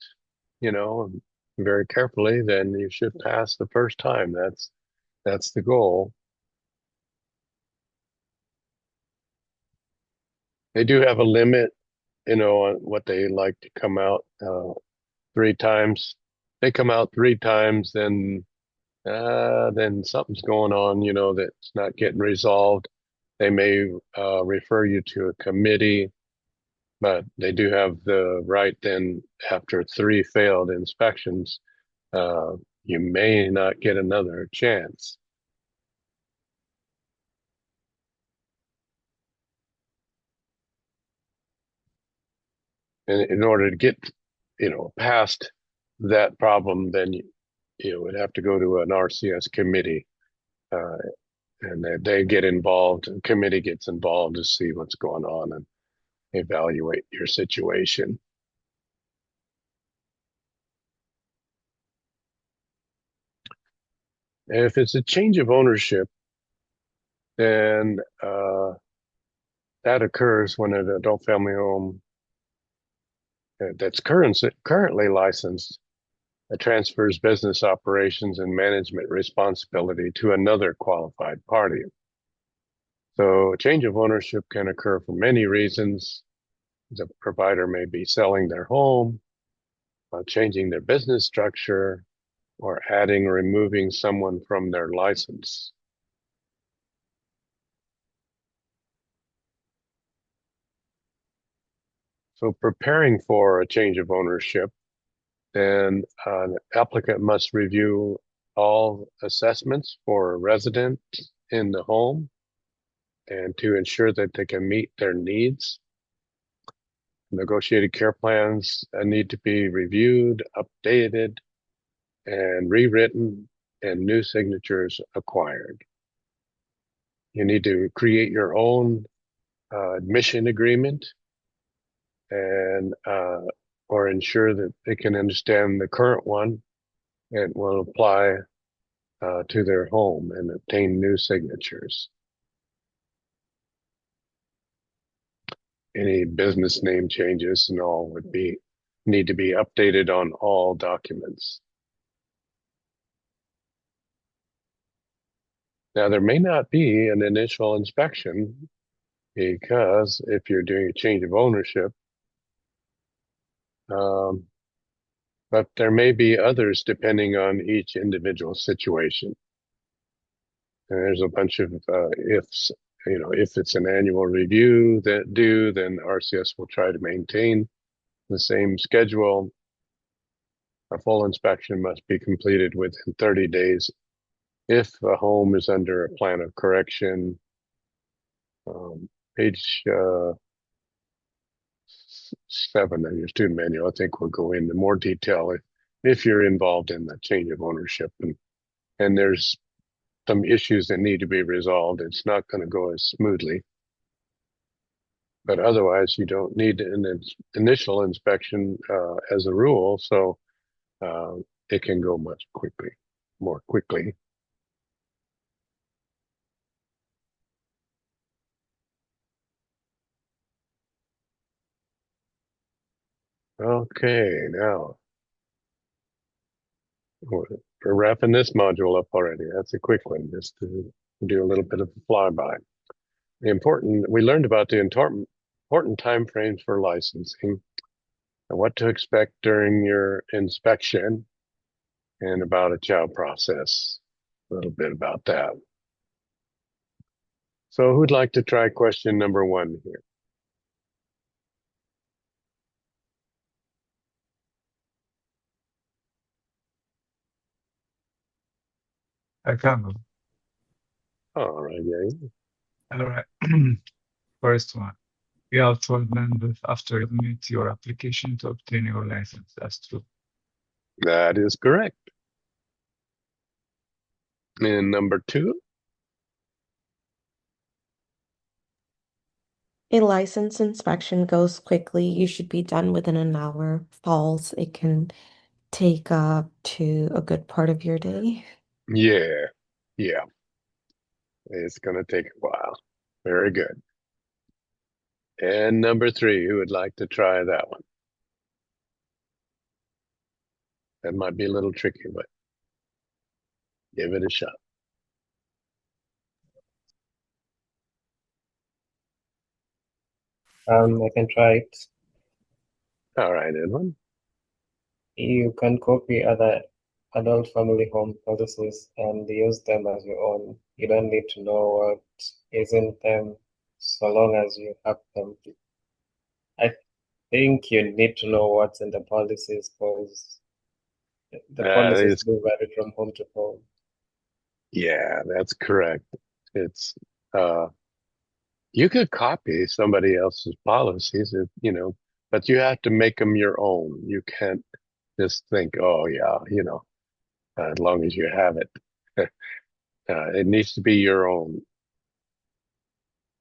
you know, very carefully, then you should pass the first time. That's the goal. They do have a limit, you know, on what they like to come out 3 times. They come out 3 times, then something's going on, that's not getting resolved. They may refer you to a committee, but they do have the right then, after 3 failed inspections, you may not get another chance. And in order to get, past that problem, then you would have to go to an RCS committee, and they get involved. The committee gets involved to see what's going on and evaluate your situation. And if it's a change of ownership, then that occurs when an adult family home that's currently licensed transfers business operations and management responsibility to another qualified party. So a change of ownership can occur for many reasons. The provider may be selling their home, changing their business structure, or adding or removing someone from their license. So preparing for a change of ownership, then an applicant must review all assessments for residents in the home and to ensure that they can meet their needs. Negotiated care plans need to be reviewed, updated, and rewritten, and new signatures acquired. You need to create your own admission agreement and or ensure that they can understand the current one and will apply to their home and obtain new signatures. Any business name changes and all would need to be updated on all documents. Now, there may not be an initial inspection because if you're doing a change of ownership, but there may be others depending on each individual situation. And there's a bunch of ifs. If it's an annual review then RCS will try to maintain the same schedule. A full inspection must be completed within 30 days if a home is under a plan of correction. Page 7 of your student manual, I think, will go into more detail if you're involved in the change of ownership and there's some issues that need to be resolved. It's not going to go as smoothly. But otherwise, you don't need an initial inspection as a rule, so it can go more quickly. Okay, now we're wrapping this module up already. That's a quick one, just to do a little bit of a flyby. We learned about the important timeframes for licensing and what to expect during your inspection and about a child process, a little bit about that. So who'd like to try question number 1 here? I can go. All right, yeah. All right. First one. You have 12 members after you submit your application to obtain your license. That's true. That is correct. And number 2? A license inspection goes quickly. You should be done within an hour. False, it can take up to a good part of your day. Yeah. It's going to take a while. Very good. And number 3, who would like to try that one? That might be a little tricky, but give it a shot. I can try it. All right, Edwin. You can copy other adult family home policies and use them as your own. You don't need to know what is in them so long as you have them. I think you need to know what's in the policies because the policies It's, do vary from home to home. yeah, that's correct. It's you could copy somebody else's policies, you know, but you have to make them your own. You can't just think, oh yeah, you know, as long as you have it. It needs to be your own.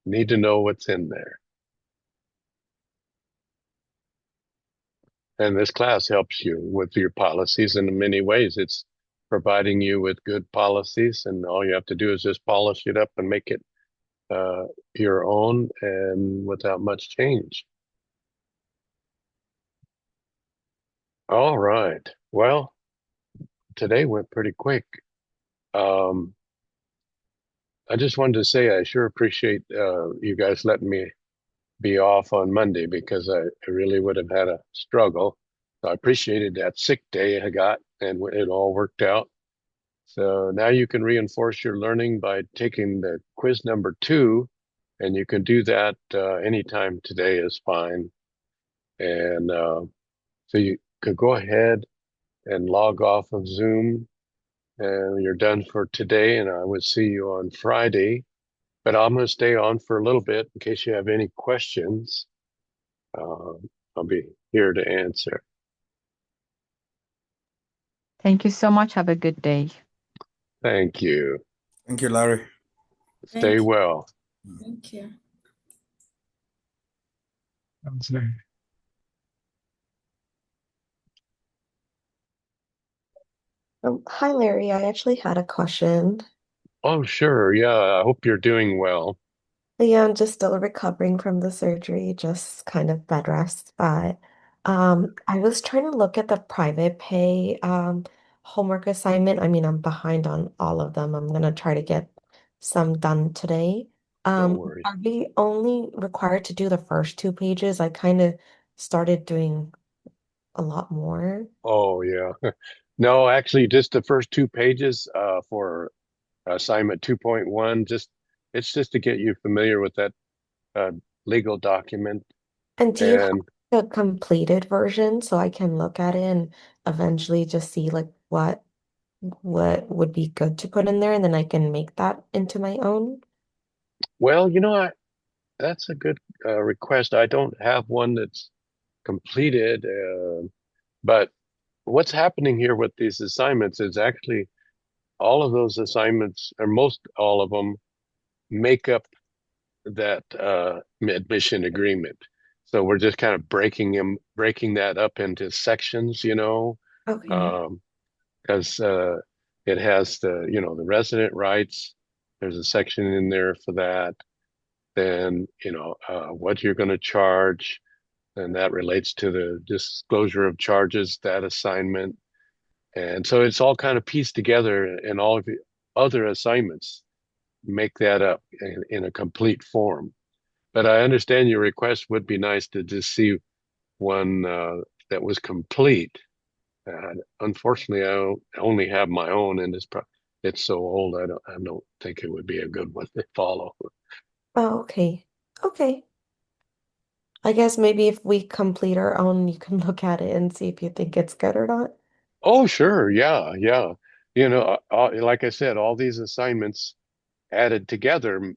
Need to know what's in there. And this class helps you with your policies in many ways. It's providing you with good policies, and all you have to do is just polish it up and make it your own and without much change. All right. Well, today went pretty quick. I just wanted to say I sure appreciate you guys letting me be off on Monday because I really would have had a struggle. So I appreciated that sick day I got and it all worked out. So now you can reinforce your learning by taking the quiz number 2, and you can do that anytime today is fine. And so you could go ahead and log off of Zoom and you're done for today, and I would see you on Friday. But I'm going to stay on for a little bit in case you have any questions. I'll be here to answer. Thank you so much. Have a good day. Thank you. Thank you, Larry. Stay well. Thank you. Hi, Larry. I actually had a question. Oh, sure. Yeah, I hope you're doing well. Yeah, I'm just still recovering from the surgery, just kind of bed rest. But I was trying to look at the private pay homework assignment. I mean, I'm behind on all of them. I'm gonna try to get some done today. No worries. Are we only required to do the first 2 pages? I kind of started doing a lot more. Oh, yeah. No, actually, just the first 2 pages for assignment 2.1. It's just to get you familiar with that legal document. And do you have And a completed version so I can look at it and eventually just see like what would be good to put in there and then I can make that into my own? well, you know, that's a good request. I don't have one that's completed, but what's happening here with these assignments is actually all of those assignments, or most all of them, make up that admission agreement. So we're just kind of breaking that up into sections, you know, Okay. because it has the, you know, the resident rights. There's a section in there for that. Then, you know, what you're going to charge, and that relates to the disclosure of charges, that assignment. And so it's all kind of pieced together, and all of the other assignments make that up in a complete form. But I understand your request would be nice to just see one that was complete. Unfortunately, I only have my own, and it's so old. I don't think it would be a good one to follow. Oh, okay. Okay. I guess maybe if we complete our own, you can look at it and see if you think it's good or not. Oh, sure. Yeah. You know, like I said, all these assignments added together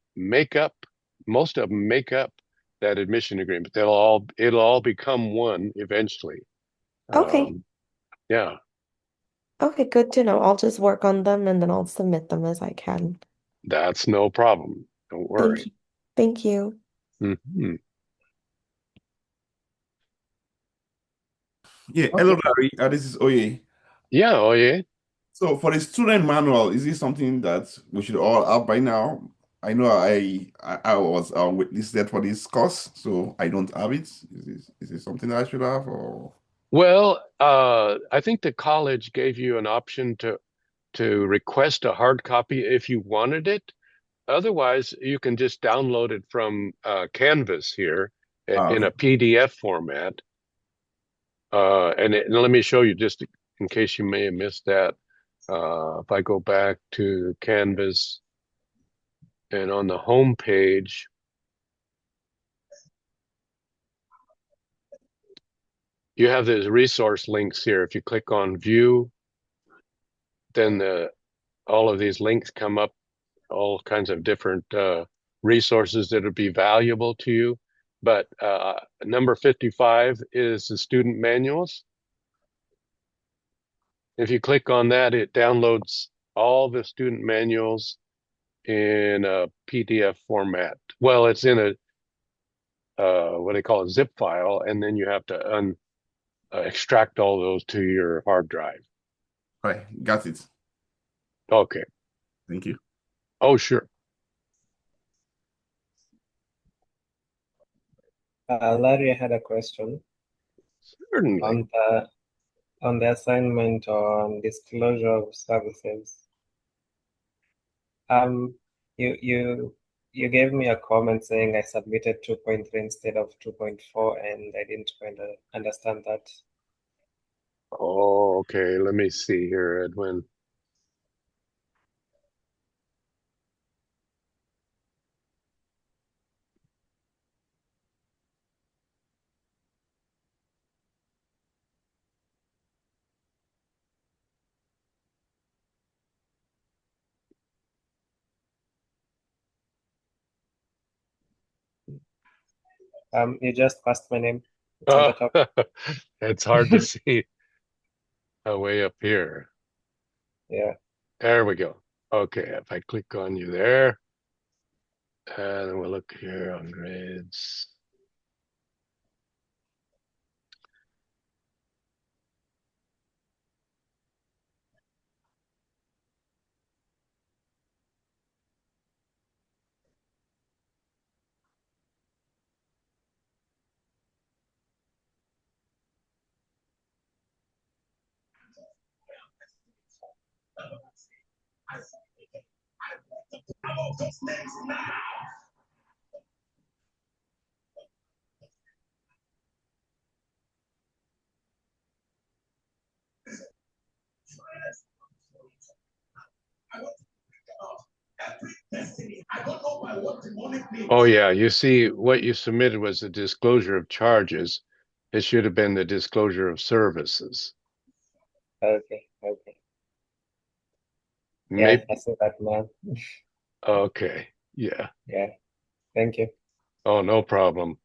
most of them make up that admission agreement. It'll all become one eventually. Okay. Yeah, Okay, good to know. I'll just work on them and then I'll submit them as I can. that's no problem. Don't Thank worry. you. Thank you. Hmm. Yeah, hello, Larry. This is Oye. Yeah, Oye. So for the student manual, is this something that we should all have by now? I know I was witnessed for this course, so I don't have it. Is it something that I should have, or? Well, I think the college gave you an option to request a hard copy if you wanted it. Otherwise, you can just download it from Canvas here in a PDF format. And let me show you just in case you may have missed that. If I go back to Canvas and on the home page, you have these resource links here. If you click on view, then all of these links come up, all kinds of different resources that would be valuable to you. But number 55 is the student manuals. If you click on that, it downloads all the student manuals in a PDF format. Well, it's in a what they call a zip file, and then you have to extract all those to your hard drive. All right, got it. Okay. Thank you. Oh, sure. Larry, I had a question. Certainly. On the assignment on disclosure of services. You gave me a comment saying I submitted 2.3 instead of 2.4, and I didn't quite understand that. Oh, okay. Let me see here, Edwin. You just passed my name. It's on the top. It's hard to see way up here. Yeah. There we go. Okay, if I click on you there, and we'll look here on grades. Oh yeah, you see what you submitted was the disclosure of charges. It should have been the disclosure of services. Okay. Maybe. Yeah, I see that now. Okay. Yeah. Yeah. Thank you. Oh, no problem.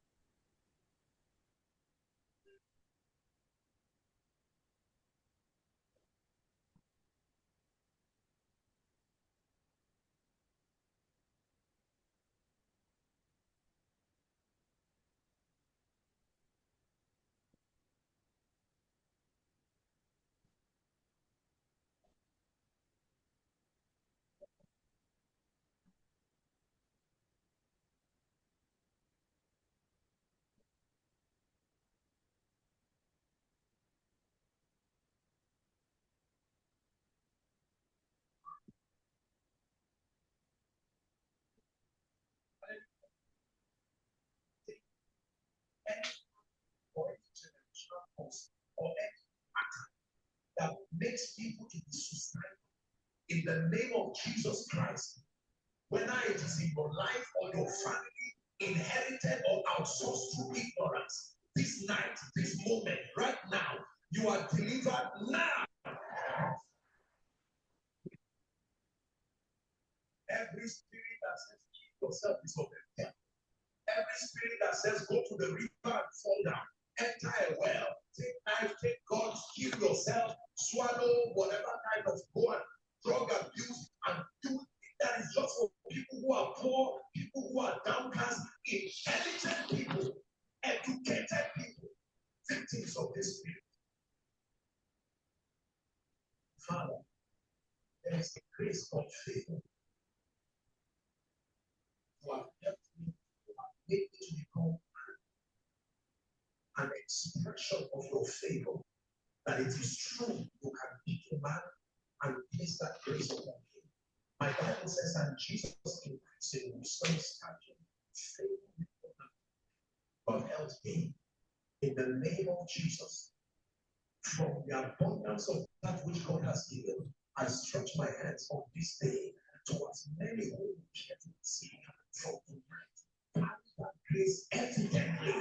That makes people to be suicidal in the name of Jesus Christ. Whether it is in your life or your family, inherited or outsourced through ignorance, this night, this moment, right now, you are delivered now. Every spirit that says keep yourself is of the devil. Every spirit that says go to the river and fall down, enter a well, take knife, take God, kill yourself, swallow whatever kind of drug abuse, and do that is just for people who are poor, people who are downcast, intelligent people, educated people, victims of this spirit. Father, there is a grace of favor. You have helped me, you have made me to become an expression of your favor, that it is true you can pick a man and place that grace upon him. My Bible says, and Jesus increased in wisdom, stature, favor, God help me in the name of Jesus. From the abundance of that which God has given, I stretch my hands on this day towards many who can see from tonight. And that grace evidently.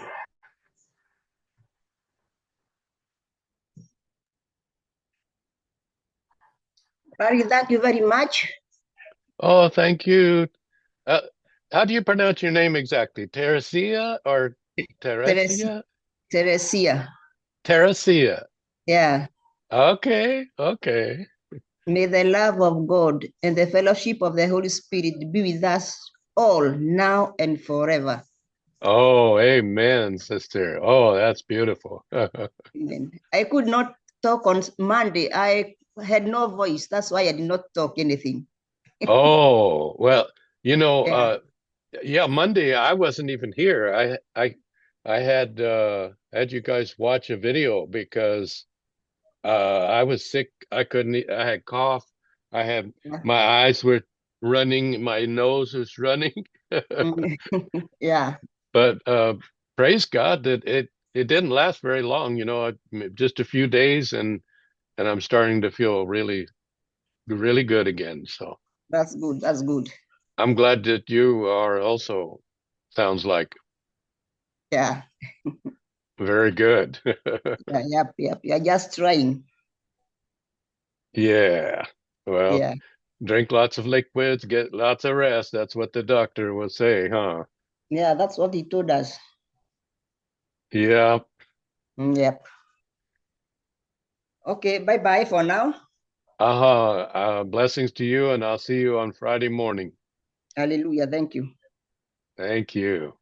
Barry, thank you very much. Oh, thank you. How do you pronounce your name exactly? Teresia or Teresia? Teresia. Teresia. Yeah. Okay, okay. May the love of God and the fellowship of the Holy Spirit be with us all now and forever. Oh, amen, sister. Oh, that's beautiful. Amen. I could not talk on Monday. I had no voice. That's why I did not talk anything. Oh, well, you know, Yeah. yeah, Monday I wasn't even here. I had you guys watch a video because I was sick. I couldn't I had cough. I had my eyes were running, my nose was running. Yeah. But praise God that it didn't last very long, you know, just a few days and I'm starting to feel really good again. So That's good. That's good. I'm glad that you are also sounds like Yeah. very good. Yep. You're just trying. Yeah. Well, Yeah. drink lots of liquids, get lots of rest. That's what the doctor will say, huh? Yeah, that's what he told us. Yeah. Yep. Okay, bye-bye for now. Blessings to you, and I'll see you on Friday morning. Hallelujah. Thank you. Thank you.